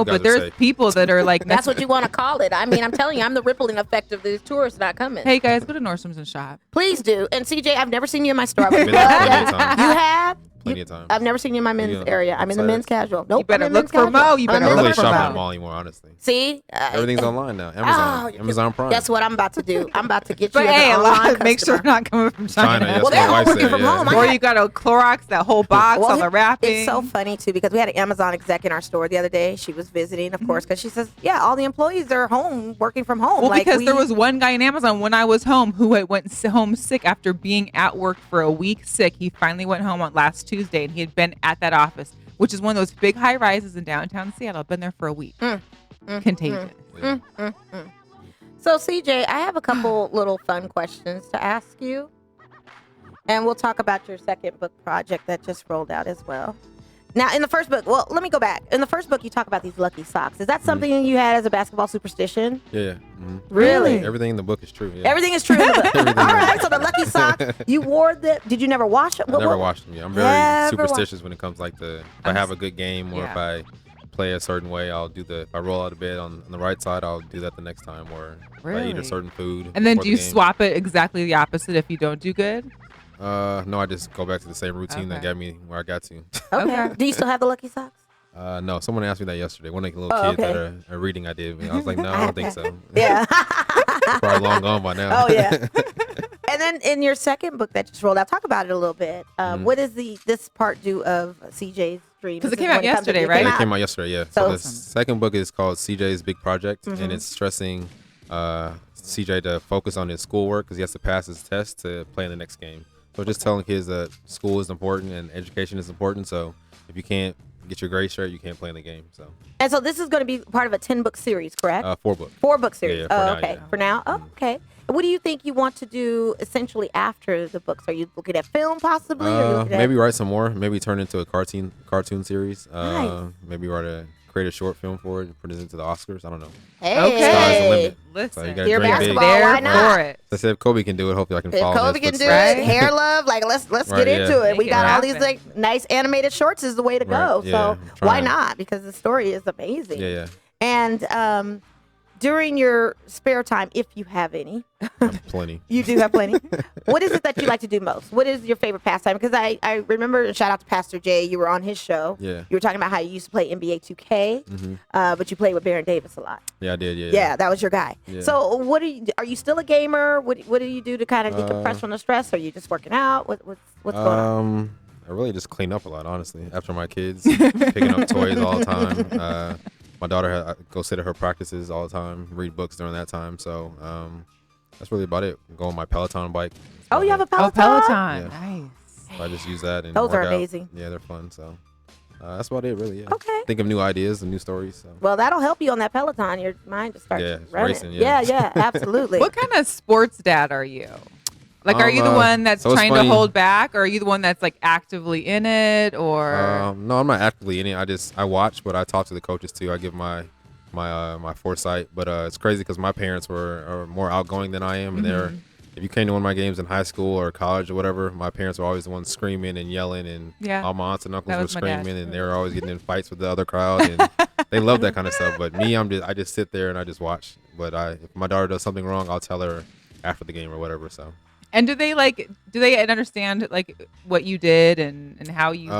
But are there's safe. people that are like, That's what you want to call it. I mean, I'm telling you, I'm the rippling effect of these tourists not coming. Hey guys, go to Nordstrom's and shop. Please do. And CJ, I've never seen you in my store. I would Been love there plenty that. of times. You have? Plenty of times. I've never seen you in my men's Yeah. area. I'm in the Outside. men's casual. Nope. You better I'm in look men's for casual. Mo. You I'm in better I don't men's really look for shop at casual. the mall anymore, honestly. See? Everything's online now. Oh, Amazon. you're Amazon Prime. Guess what I'm about to do? I'm about to get you But as hey, an a lot. online Make sure customer. not coming from China. China, yes, Well, they're my all wife working said, from yeah. home. I Or had- you got to Clorox that whole box, all the wrapping. It's so funny too because we had an Amazon exec in our store the other day. She was visiting, of course, because she says, "Yeah, all the employees are home working from home." Well, Like, because there was one guy in Amazon when I was home who had went home sick after being at work for a week sick. He finally went home on last Tuesday, and he had been at that office, which is one of those big high rises in downtown Seattle. Been there for a week. Contagious. Yeah. So, CJ, I have a couple little fun questions to ask you, and we'll talk about your second book project that just rolled out as well. Now, in the first book, well, let me go back. In the first book, you talk about these lucky socks. Is that something you had as a basketball superstition? Yeah. Mhm. Really? Everything in the book is true. Yeah. Everything is true in the book. Everything All in the right, book. so the lucky socks, you wore them. Did you never wash them? I never washed them. Yeah. I'm very Never superstitious when it comes like if I have a good game or if Yeah. I play a certain way, I'll do if I roll out of bed on the right side, I'll do that the next time. Or if I eat Really? a certain food. And then before do you the game. swap it exactly the opposite if you don't do good? No, I just go back to the same routine that Okay. got me where I got to. Okay. Okay. Do you still have the lucky socks? No, someone asked me that yesterday. One of the little Oh, kids okay. that are reading I did. I was like, no, I don't think so. Yeah. Probably long gone by now. Oh, yeah. And then in your second book that just rolled out, talk about it a little bit. What is this part do of CJ's dream? 'Cause it This came is out when comes to- yesterday, it right? came It out- came out yesterday, yeah. So- So the second book is called CJ's Big Project, and it's stressing CJ to focus on his schoolwork because he has to pass his test to play in the next game. So just telling kids that school is important and education is important. So if you can't get your grades straight, you can't play in the game. So And so this is going to be part of a 10-book series, correct? 4 books. 4-book series. Yeah, for Oh, now, okay. yeah. For now? Oh, okay. What do you think you want to do essentially after the books? Are you looking at film possibly? Or are you looking at- Maybe write some more. Maybe turn into a cartoon series. Nice. Maybe write create a short film for it and put it into the Oscars. I don't know. Hey. Okay. Sky's the limit. Listen, So you gotta You're dream big. basketball, there why not? for it. I said if Kobe can do it, hopefully I can If follow Kobe in can his do footsteps. it, hair love, like let's Right, get into yeah. it. We Make got it all these happen. like nice animated shorts is the way to go. Right, yeah, So I'm why trying. not? Because the story is amazing. Yeah, And during your spare time, if you have any, plenty. you do have plenty. What is it that you like to do most? What is your favorite pastime? Because I remember, shout out to Pastor Jay, you were on his show. Yeah. You were talking about how you used to play NBA 2K, but you played with Baron Davis a lot. Yeah, I did. Yeah. Yeah, that was your guy. Yeah. So what are you still a gamer? What do you do to kind of decompress from the stress? Are you just working out? What's going on? I really just clean up a lot, honestly. After my kids, picking up toys all the time. My daughter I go sit at her practices all the time, read books during that time. So that's really about it. Go on my Peloton bike. That's Oh, about you have a it. Peloton? Peloton. Yeah. Nice. So I just use that and Those are work out. amazing. Yeah, they're fun. So that's about it, really. Yeah. Okay. Think of new ideas and new stories. So. Well, that'll help you on that Peloton. Your mind just starts Yeah, it's running. racing, yeah. yeah, absolutely. What kind of sports dad are you? Like, are you the Um, one that's so it's trying funny. to hold back, or are you the one that's like actively in it, or? No, I'm not actively in it. I watch, but I talk to the coaches too. I give my foresight. But it's crazy because my parents are more outgoing than I am, and if you came to one of my games in high school or college or whatever, my parents were always the ones screaming and yelling, and Yeah. all my aunts and uncles That were was my dad. screaming, and they were always getting in fights with the other crowd, and they love that kind of stuff. But me, I just sit there and I just watch. But if my daughter does something wrong, I'll tell her after the game or whatever. So. And do they understand like what you did and how you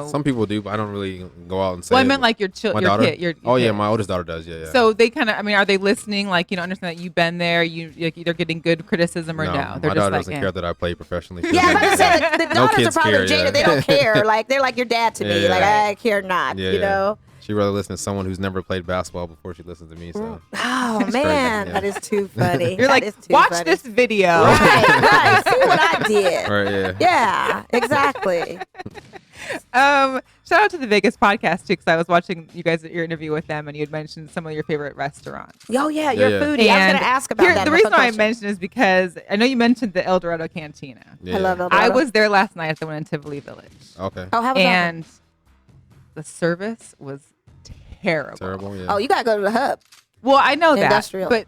Some people do, but I don't really go out and say. Well, I it. meant like your My your daughter. kid. Your Oh yeah, kid. my oldest daughter does. Yeah. So they kind of, are they listening? Like, understand that you've been there. You like either getting good criticism or no. my They're daughter just doesn't like, care that I play professionally. She Yeah, I was doesn't- about to say, the No daughters are kids probably care, Jada. yeah. They don't care. Like, they're like your dad to me. Yeah. Like, I care not, Yeah, you know? She'd rather listen to someone who's never played basketball before she listens to me. So Oh, crazy, man. yeah. That is too funny. You're That like, is too watch funny. this video. Right. See what I did. right, yeah. Yeah, exactly. Shout out to the Vegas podcast too, because I was watching you guys your interview with them, and you had mentioned some of your favorite restaurants. Oh, yeah, you're Yeah. a foodie. I was going to ask about that. The That's reason a why I question. mentioned is because I know you mentioned the El Dorado Cantina. Yeah. I love El I Dorado. was there last night at the one in Tivoli Village, Okay. Oh, how was that? and the service was terrible. Terrible, yeah. Oh, you gotta go to the hub. Well, I know Industrial. that,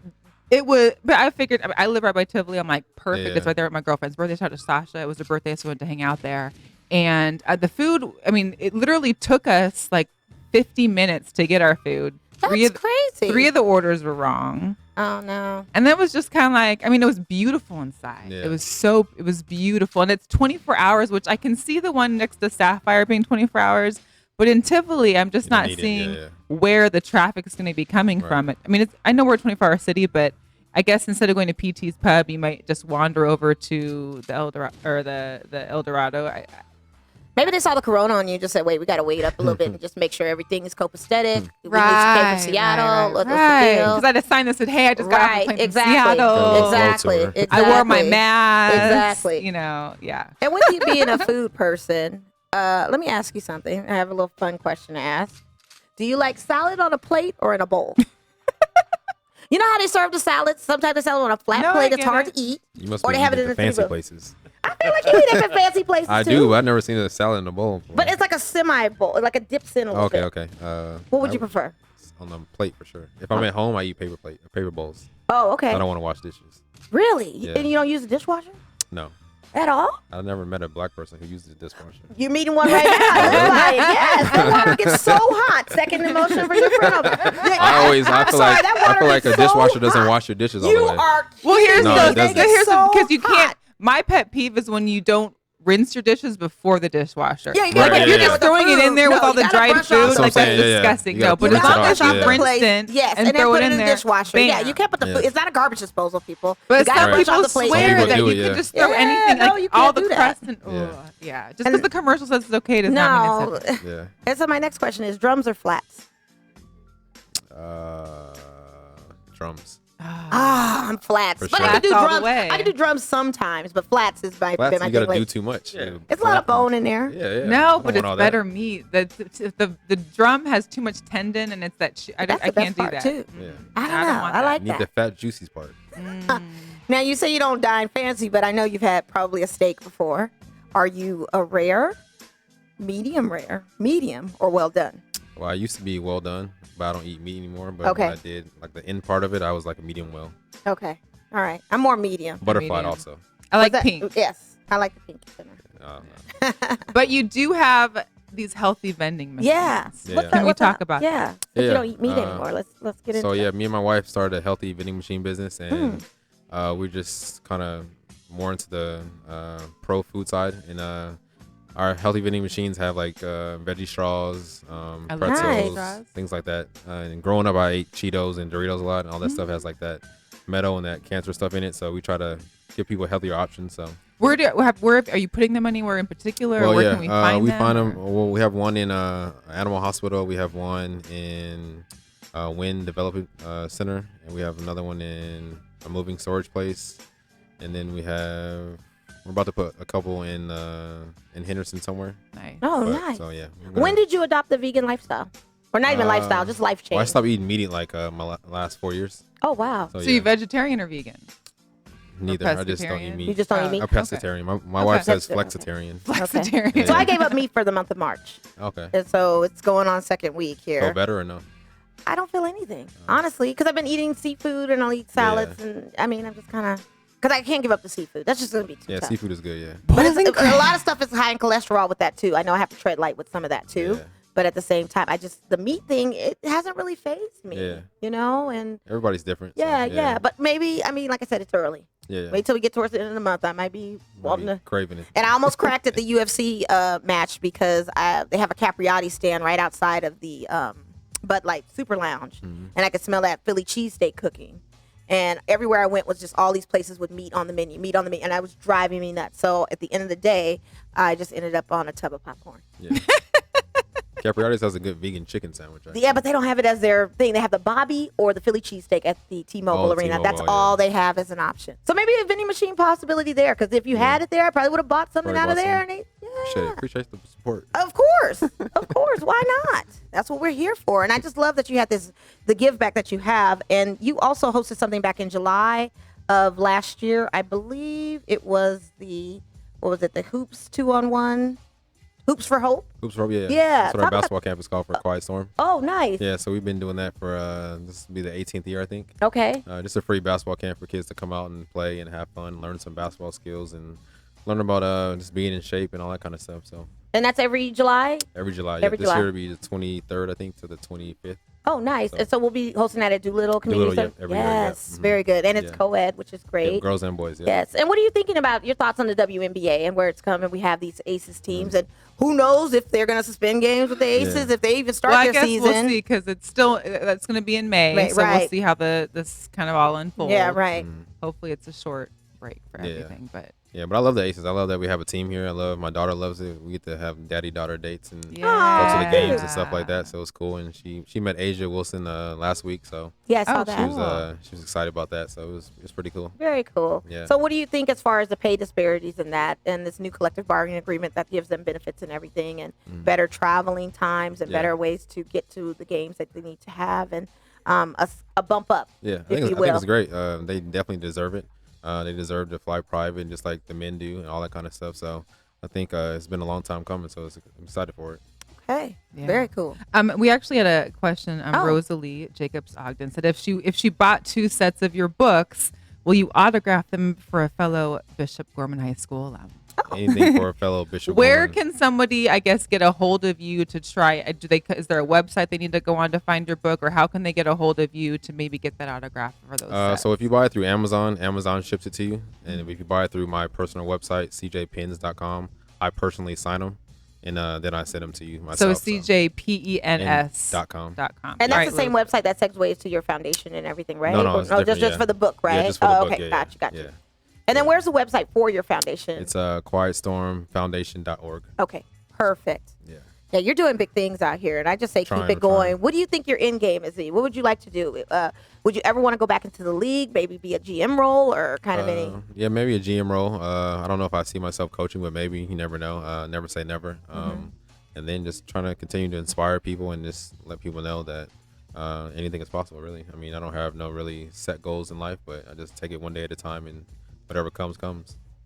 but I figured I live right by Tivoli. I'm like, perfect. Yeah. It's right there at my girlfriend's birthday. Shout out to Sasha. It was her birthday, so we went to hang out there. And the food, I mean, it literally took us like 50 minutes to get our food. That's crazy. 3 of the orders were wrong. Oh no. And that was just kind of like, I mean, it was beautiful inside. Yeah. It was beautiful. And it's 24 hours, which I can see the one next to Sapphire being 24 hours. But in Tivoli, I'm just not seeing where the traffic is going to be coming from. I mean, I know we're a 24-hour city, but I guess instead of going to PT's Pub, you might just wander over to the El Dorado. Maybe they saw the corona on you and just said, wait, we got to wait up a little bit and just make sure everything is copacetic. We Right. came from Seattle. What's the Right. deal? Because I had a sign that said, hey, I just got off the plane exactly. from Seattle. Exactly. I wore my mask. Exactly. You know, yeah. And with you being a food person, let me ask you something. I have a little fun question to ask. Do you like salad on a plate or in a bowl? You know how they serve the salads? Sometimes they sell it on a flat plate. It's hard to eat. You must or be they have it eating in at the a fancy food. places. I feel like you eat it at fancy places I too. do, but I've never seen a salad in a bowl. But it's like a semi bowl, like a dips in a little bit. Okay. What would you prefer? On the plate for sure. If I'm at home, I eat paper bowls. Oh, okay. I don't want to wash dishes. Really? Yeah. And you don't use a dishwasher No. at all? I've never met a black person who uses a dishwasher. You're meeting one right now. Like, yes, that water gets so hot. Second emotion for your friend over. I feel like a dishwasher doesn't wash your dishes all the You way. are. Well, here's No, it doesn't. because you hot. can't. My pet peeve is when you don't rinse your dishes before the dishwasher. Yeah, you gotta like get if you're in there just with the throwing it in food. there with No, all the you gotta dried brush off food, the like plate. that's Yeah, yeah. disgusting. You gotta No, but rinse as it long off, as you've yeah. rinsed it Yes, and then throw put it in the there, dishwasher. Yeah, bam. you can't put the food. It's not a garbage disposal, people. But you gotta some brush people off the plate. swear Some that people you do it, can yeah. just throw Yeah, anything, no, like you can't all the do that. crust and Yeah. yeah. Just because the commercial says it's okay does not mean No. it's okay. Yeah. And so my next question is drums or flats? Drums. I'm flats. For But sure. I can do Flats all the drums. way. I can do drums sometimes, but flats is my Flats, my you gotta thing. do too much. Yeah. It's a lot of bone in there. Yeah. No, I but don't it's want all better that. meat. The drum has too much tendon, and it's that I That's the can't best do part that. too. Yeah. I don't I don't know. want I that. like You need that. the fat, juicy part. Now you say you don't dine fancy, but I know you've had probably a steak before. Are you a rare, medium, or well done? Well, I used to be well done, but I don't eat meat anymore. But Okay. when I did, like the end part of it, I was like a medium well. Okay. All right. I'm more medium. Butterfly medium. also. I like Was that- pink, Yes. I like the pink dinner. but you do have these healthy vending machines. Yeah. Yeah. Can we talk about that? Yeah. If you Yeah, don't eat meat anymore, let's get into So yeah, that. me and my wife started a healthy vending machine business, and we're just kind of more into the pro food side. And our healthy vending machines have like veggie straws, I love pretzels, straws. things like that. And growing up, I ate Cheetos and Doritos a lot, and all that stuff has like that metal and that cancer stuff in it. So we try to give people healthier options. So Where are you putting them anywhere in particular? Or where can we find we them? find them. Well, we have one in Animal Hospital. We have one in Wind Development Center, and we have another one in a moving storage place. And then we're about to put a couple in Henderson somewhere. Nice. Oh, But- nice. So yeah. When did you adopt the vegan lifestyle? Or not even lifestyle, just life change. Well, I stopped eating meat in like my last 4 years. Oh, wow. So, So yeah, you vegetarian or vegan? neither. I just don't eat pescatarian? meat. You just don't eat Oh. meat? I'm pescatarian. My Okay. wife says That's flexitarian. Flexitarian. Yeah. So I gave up meat for the month of March. Okay. And so it's going on second week here. So better or no? I don't feel anything, honestly, because I've been eating seafood and I'll eat salads. And I mean, I'm just kind of, because I can't give up the seafood. That's just going to be too Yeah, tough. seafood is good. Yeah. But a lot of stuff is high in cholesterol with that too. I know I have to tread light with some of that too. Yeah. But at the same time, the meat thing, it hasn't really fazed me. Yeah. You know, and Everybody's different. so, yeah. But maybe, I mean, like I said, it's early. Yeah. Wait till we get towards the end of the month. I might be wanting to. Craving it. And I almost cracked at the UFC match because they have a Capriati stand right outside of the Bud Light Super Lounge. Mm-hmm. And I could smell that Philly cheesesteak cooking. And everywhere I went was just all these places with meat on the menu. And I was driving me nuts. So at the end of the day, I just ended up on a tub of popcorn. Yeah. Capriati's has a good vegan chicken sandwich. Actually. Yeah, but they don't have it as their thing. They have the Bobby or the Philly cheesesteak at the T-Mobile Oh, Arena. T-Mobile, That's yeah. all they have as an option. So maybe a vending machine possibility there. Because if you had it there, I probably would have bought something Probably out of bought there. some. And Appreciate the support. Of course. Of course. Why not? That's what we're here for. And I just love that you had the give back that you have. And you also hosted something back in July of last year. I believe it was the Hoops 2-on-1 Hoops for Hope? Hoops for Hope, yeah. Yeah. That's what our basketball camp is called, for Quiet Storm. Oh, nice. Yeah, so we've been doing that for, this will be the 18th year, I think. Okay. Just a free basketball camp for kids to come out and play and have fun, learn some basketball skills, and learn about just being in shape and all that kind of stuff. So. And that's every July? Every July, Every This July. year will be the 23rd, I think, to the 25th. Oh, nice. And so we'll be hosting that at Doolittle Community Doolittle, Center? every year, Yes, very good. And it's co-ed, which is great. Girls and boys, Yes. And what are you thinking about your thoughts on the WNBA and where it's coming? We have these Aces teams, and who knows if they're going to suspend games with the Aces, if they even start I their guess season. we'll see, because it's still, that's going to be in May. So we'll see how this kind of all unfolds. Yeah, right. Hopefully it's a short break for everything. But I love the Aces. I love that we have a team here. My daughter loves it. We get to have daddy-daughter dates and go to the games and stuff like that. So it's cool. And she met Asia Wilson last week. So I saw that. She was excited about that. So it was pretty cool. Very cool. Yeah. So what do you think as far as the pay disparities in that, and this new collective bargaining agreement that gives them benefits and everything, and better traveling times and better ways to get to the games that they need to have, and a bump up? Yeah, I think it's great. They definitely deserve it. They deserve to fly private, just like the men do, and all that kind of stuff. So I think it's been a long time coming. So I'm excited for it. Okay, very cool. We actually had a question. Rosalie Jacobs Ogden said, if she bought 2 sets of your books, will you autograph them for a fellow Bishop Gorman High School alum? Anything for a fellow Bishop. Where can somebody, I guess, get a hold of you to try? Is there a website they need to go on to find your book, or how can they get a hold of you to maybe get that autograph for those sets? So if you buy it through Amazon ships it to you, and if you buy it through my personal website, cjpins.com, I personally sign them, and then I send them to you myself. So cjpens.com. And that's the same website that segues to your foundation and everything, right? No, just for the book, right? Yeah, just for the book, okay, gotcha. And then where's the website for your foundation? It's quietstormfoundation.org. Okay, perfect. Yeah, you're doing big things out here, and I just say keep it going. What do you think your end game is? What would you like to do? Would you ever want to go back into the league, maybe be a GM role, or kind of any? Yeah, maybe a GM role. I don't know if I see myself coaching, but maybe. You never know. Never say never. And then just trying to continue to inspire people and just let people know that anything is possible, really. I mean, I don't have no really set goals in life, but I just take it one day at a time, and whatever comes.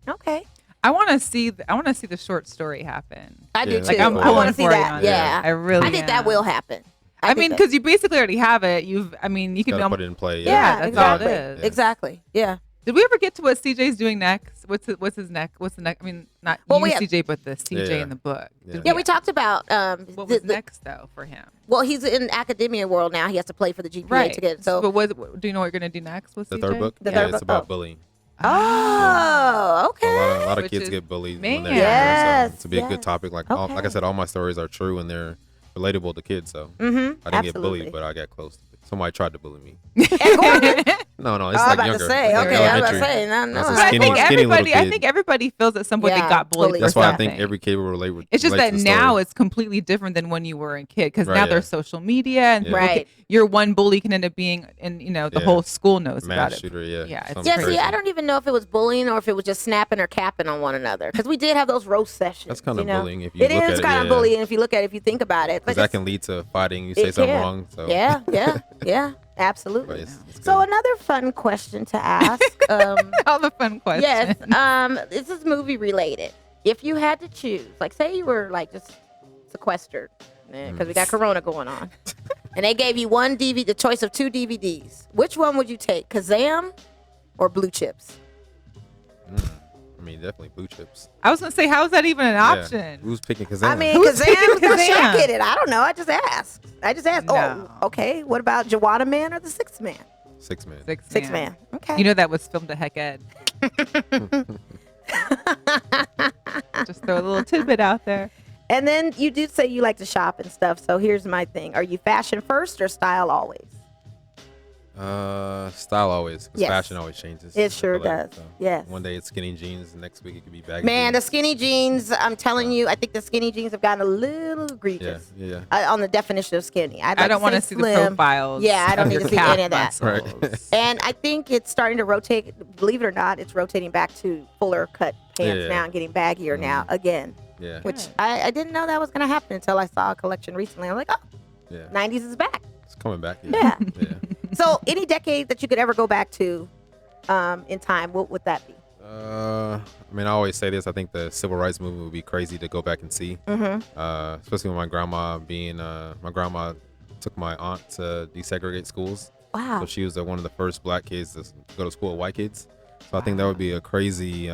Okay. I want to see the short story happen. I do too. Like, I want to see that. Yeah. I think that will happen. I mean, because you basically already have it. You can put it in play. Yeah, that's exactly. all it is. Exactly. Yeah. Did we ever get to what CJ's doing next? What's his next? What's the next? I mean, not CJ, but the CJ in the book. We talked about what was next though for him. Well, he's in academia world now. He has to play for the GPA to get. So, but do you know what you're gonna do next with the CJ? third book? It's about bullying. Oh, okay. A lot of kids get bullied when they're younger, so it's a big good topic. Like I said, all my stories are true and they're relatable to kids. So I didn't get bullied, but I got close. Somebody tried to bully me. No, it's like younger. I think everybody feels at some point they got bullied. That's why I think every kid will relate with. It's just that now it's completely different than when you were a kid, because now there's social media and your one bully can end up being, and the whole school knows about it. Shooter, see, I don't even know if it was bullying or if it was just snapping or capping on one another, because we did have those roast sessions. That's kind of bullying if you look at it. It is kind of bullying if you look at it, if you think about it. Because that can lead to fighting. You say something wrong. So. Yeah, absolutely. So another fun question to ask. All the fun questions. Yes. This is movie related. If you had to choose, like say you were like just sequestered, because we got Corona going on, and they gave you the choice of 2 DVDs, which one would you take, Kazam or Blue Chips? I mean, definitely Blue Chips. I was gonna say, how is that even an option? Who's picking Kazam? I mean, Kazam. Get it? I don't know. I just asked. No. Oh, okay. What about Joanna Man or the Sixth Man? Six Man. Six Man. Okay. You know that was filmed at Heck Ed. Just throw a little tidbit out there. And then you did say you like to shop and stuff. So here's my thing: are you fashion first or style always? Style always, because fashion always changes. It sure does. So yes. One day it's skinny jeans, the next week it could be baggy. Man, the skinny jeans, I'm telling you, I think the skinny jeans have gotten a little egregious. Yeah. On the definition of skinny. I don't want to see the profiles. Yeah, I don't need to see any of that. Right. And I think it's starting to rotate. Believe it or not, it's rotating back to fuller cut pants now and getting baggier now again. Yeah. Which I didn't know that was going to happen until I saw a collection recently. I'm like, 90s is back. It's coming back. Yeah. So any decade that you could ever go back to in time, what would that be? I mean, I always say this. I think the civil rights movement would be crazy to go back and see. Especially with my grandma my grandma took my aunt to desegregate schools. Wow. So she was one of the first black kids to go to school with white kids. So I think that would be a crazy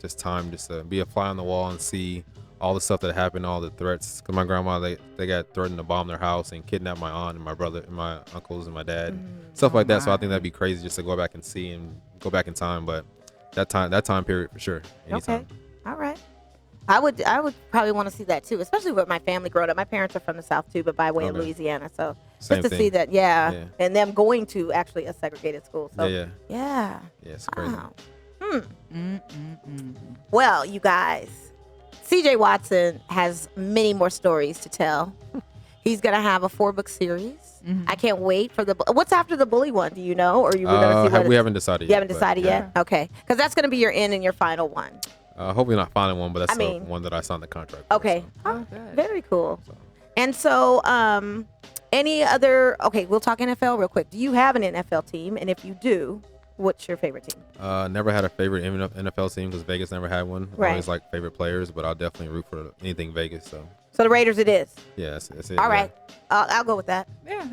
just time just to be a fly on the wall and see all the stuff that happened, all the threats. Because my grandma, they got threatened to bomb their house and kidnap my aunt and my brother and my uncles and my dad, stuff like that. So I think that'd be crazy just to go back and see and go back in time. But that time period for sure. Anytime. Okay. All right. I would probably want to see that too, especially with my family growing up. My parents are from the South too, but by way of Louisiana. So Same just to thing. see that, and them going to actually a segregated school. So Yeah, it's crazy. Wow. Well, you guys, CJ Watson has many more stories to tell. He's gonna have a 4-book series. I can't wait for what's after the bully one? Do you know, or you were gonna see? We haven't decided. You haven't decided yet? Okay, because that's gonna be your end and your final one. Hopefully not final one, but that's the one that I signed the contract for. Okay. Oh, good. Very cool. And so, any other? Okay, we'll talk NFL real quick. Do you have an NFL team? And if you do, what's your favorite team? Never had a favorite NFL team because Vegas never had one. Right. Always like favorite players, but I'll definitely root for anything Vegas. So the Raiders it is. yeah, that's it. All right. I'll go with that. Yeah.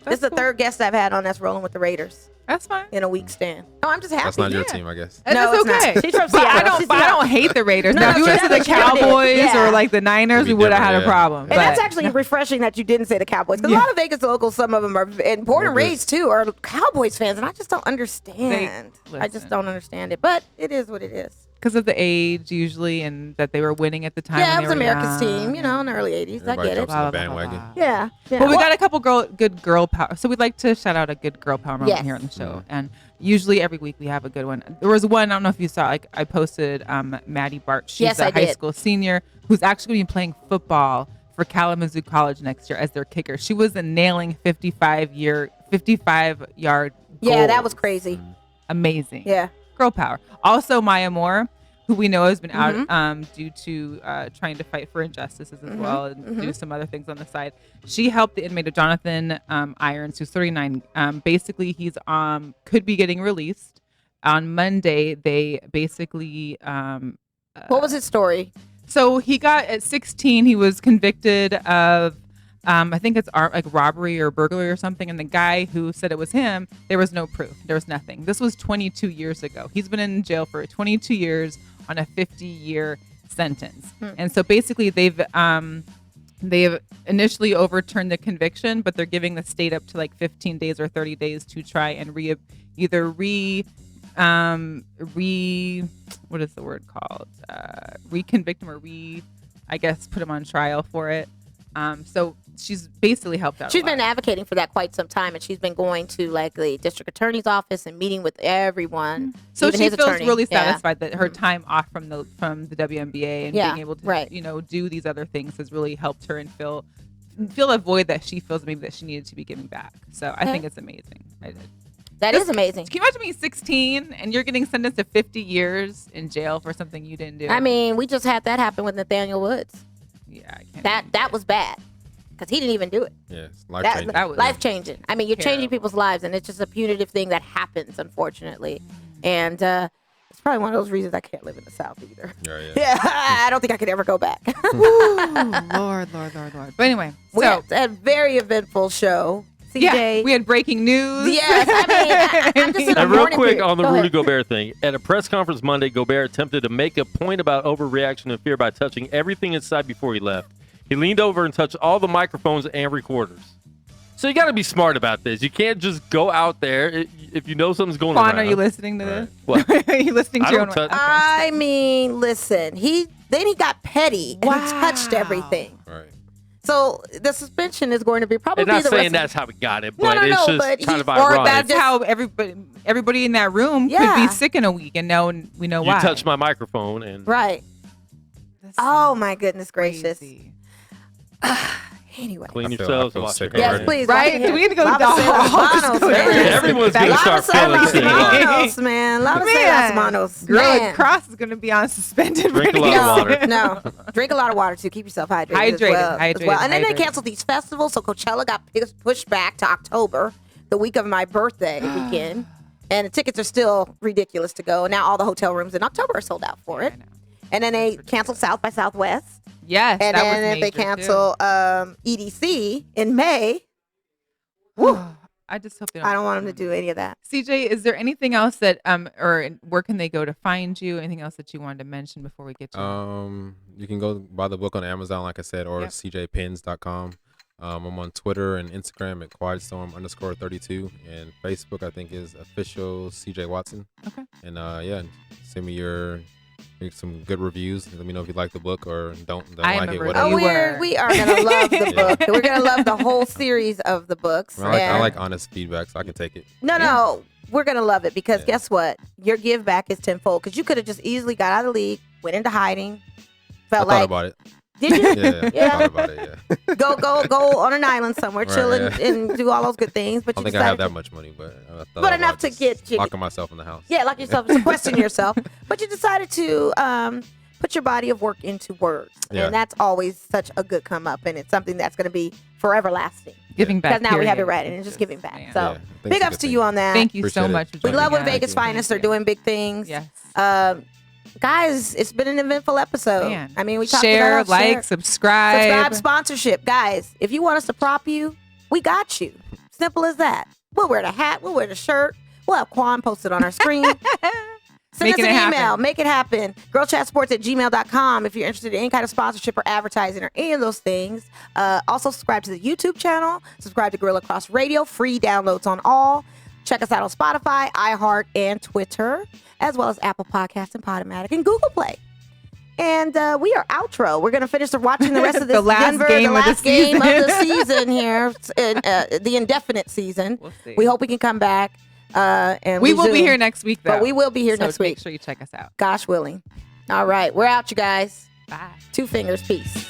This is the third guest I've had on that's rolling with the Raiders That's fine. in a week stand. No, I'm just happy. That's not your team, I guess. No, it's it's not. okay. She's from But Seattle. I don't hate the Raiders. No, Now, if you she went to the doesn't. She did. Cowboys Yeah. or like the Niners, we It'd be would have had a different, problem. And But that's actually refreshing that you didn't say the Cowboys. Because a lot of Vegas locals, some of them are, and born and raised too, are Cowboys fans. And I just don't understand. I just listen. don't understand it. But it is what it is. because of the age usually and that they were winning at the time. Yeah, when it they was were America's young. team, you know, in the early 80s. Everybody I get jumps it. on the bandwagon. Yeah. Yeah. Well, we Well, got a couple good girl power. So we'd like to shout out a good girl power moment Yes. here on the show. And usually every week we have a good one. There was one, I don't know if you saw, like I posted Maddie Bart. She's Yes, a I high did. school senior who's actually going to be playing football for Kalamazoo College next year as their kicker. She was a nailing 55-yard yeah, that goals. was crazy. Amazing. Yeah. Girl power. Also Maya Moore, who we know has been Mm-hmm. out due to trying to fight for injustices as well and do some other things on the side. She helped the inmate of Jonathan Irons, who's 39. Basically, he's could be getting released. On Monday, they basically... What was his story? So he got, at 16, he was convicted of... I think it's like robbery or burglary or something. And the guy who said it was him, there was no proof. There was nothing. This was 22 years ago. He's been in jail for 22 years on a 50-year sentence. And so basically they've initially overturned the conviction, but they're giving the state up to like 15 days or 30 days to try and what is the word called? Reconvict him or I guess put him on trial for it. So she's basically helped out. She's been advocating for that quite some time, and she's been going to like the district attorney's office and meeting with everyone. So even she his feels attorney. really Yeah. satisfied that her time off from the WNBA and Yeah, being able to right. do these other things has really helped her and fill a void that she feels maybe that she needed to be giving back. So I think it's amazing. That is amazing. Can you imagine being 16 and you're getting sentenced to 50 years in jail for something you didn't do? I mean, we just had that happen with Nathaniel Woods. Yeah, I can't. That was bad because he didn't even do it. Yeah, it's life-changing. That was Life changing. I mean, you're changing terrible. people's lives, and it's just a punitive thing that happens, unfortunately. And it's probably one of those reasons I can't live in the South either. Yeah. I don't think I could ever go back. Lord. But anyway, We so had a very eventful show. CJ. yeah, we had breaking news. Yes, I mean, I'm just in a And real mourning quick period. on the Go Rudy ahead. Gobert thing. At a press conference Monday, Gobert attempted to make a point about overreaction and fear by touching everything inside before he left. He leaned over and touched all the microphones and recorders. So you got to be smart about this. You can't just go out there if you know something's going on. Juan, are you listening to this? What? Are you listening to I your don't own? touch- I mean, listen, he got petty and he touched everything. Right. So the suspension is going to be probably I'm not the saying rest that's how we got it, No, but no, it's no, just but kind of or ironic. That's how everybody in that room could Yeah. be sick in a week, and now we know you why. touched my microphone and right. That's Oh my goodness gracious. crazy. Anyway. clean I yourselves. feel wash sick your Yes, hands. please. Right? Do we need to go to the hospital? Everyone's going to start feeling sick. Manos, man. Lava se las manos. Girl, Man. Cross is going to be on suspended. Drink a pretty lot of soon. water. No, drink a lot of water too. Keep yourself hydrated. Hydrated. And then they hydrated. canceled these festivals, so Coachella got pushed back to October, the week of my birthday weekend. And the tickets are still ridiculous to go. And now all the hotel rooms in October are sold out for it. I know. And then they canceled South by Southwest. Yes, And that then was if they major, cancel EDC in May, too. I just hope they don't. I don't want them to do any of that. CJ, is there anything else that or where can they go to find you? Anything else that you wanted to mention before we get to You can go buy the book on Amazon, like I said, or cjpins.com. I'm on Twitter and Instagram at QuietStorm_32, and Facebook I think is official CJ Watson. Okay. And send me some good reviews. Let me know if you like the book or don't I like it. remember Whatever. Oh, we are gonna love the book. We're gonna love the whole series of the books. I like honest feedback, so I can take it. No, we're gonna love it because guess what? Your give back is tenfold. Because you could have just easily got out of the league, went into hiding, I thought about it. Did you? Yeah, I thought about it. Yeah. Go on an island somewhere, Right, chill yeah. and do all those good things. But I don't you think I have decided that much money, but I thought But enough about to just get you- locking myself in the house. Yeah, like yourself, sequester yourself. But you decided to put your body of work into words. Yeah. And that's always such a good come up. And it's something that's going to be forever lasting. giving back? Because now we have it period. right and it's just giving back. Man. So Yeah, I think big it's a ups good to thing. you on that. Thank you Appreciate so it. much. For We love when joining us. Vegas Finest are doing big things. Yes. Guys, it's been an eventful episode. Man. I mean, we talked Share, about like, subscribe. sponsorship. Guys, if you want us to prop you, we got you. Simple as that. We'll wear the hat. We'll wear the shirt. We'll have Quan posted on our screen. Send Making us it an email. happen. Make it happen. GirlChatSports@gmail.com if you're interested in any kind of sponsorship or advertising or any of those things. Also, subscribe to the YouTube channel. Subscribe to Gorilla Cross Radio. Free downloads on all. Check us out on Spotify, iHeart, and Twitter, as well as Apple Podcasts and Podomatic and Google Play. And we are outro. We're going to finish watching the rest of this The last Denver, game the of last the game of the season. season here, the indefinite season. We'll see. We hope we can come back. And We will be resume. here next week, though. But we will be here So next Make week. sure you check us out. Gosh willing. All right. We're out, you guys. Bye. 2 fingers. Peace.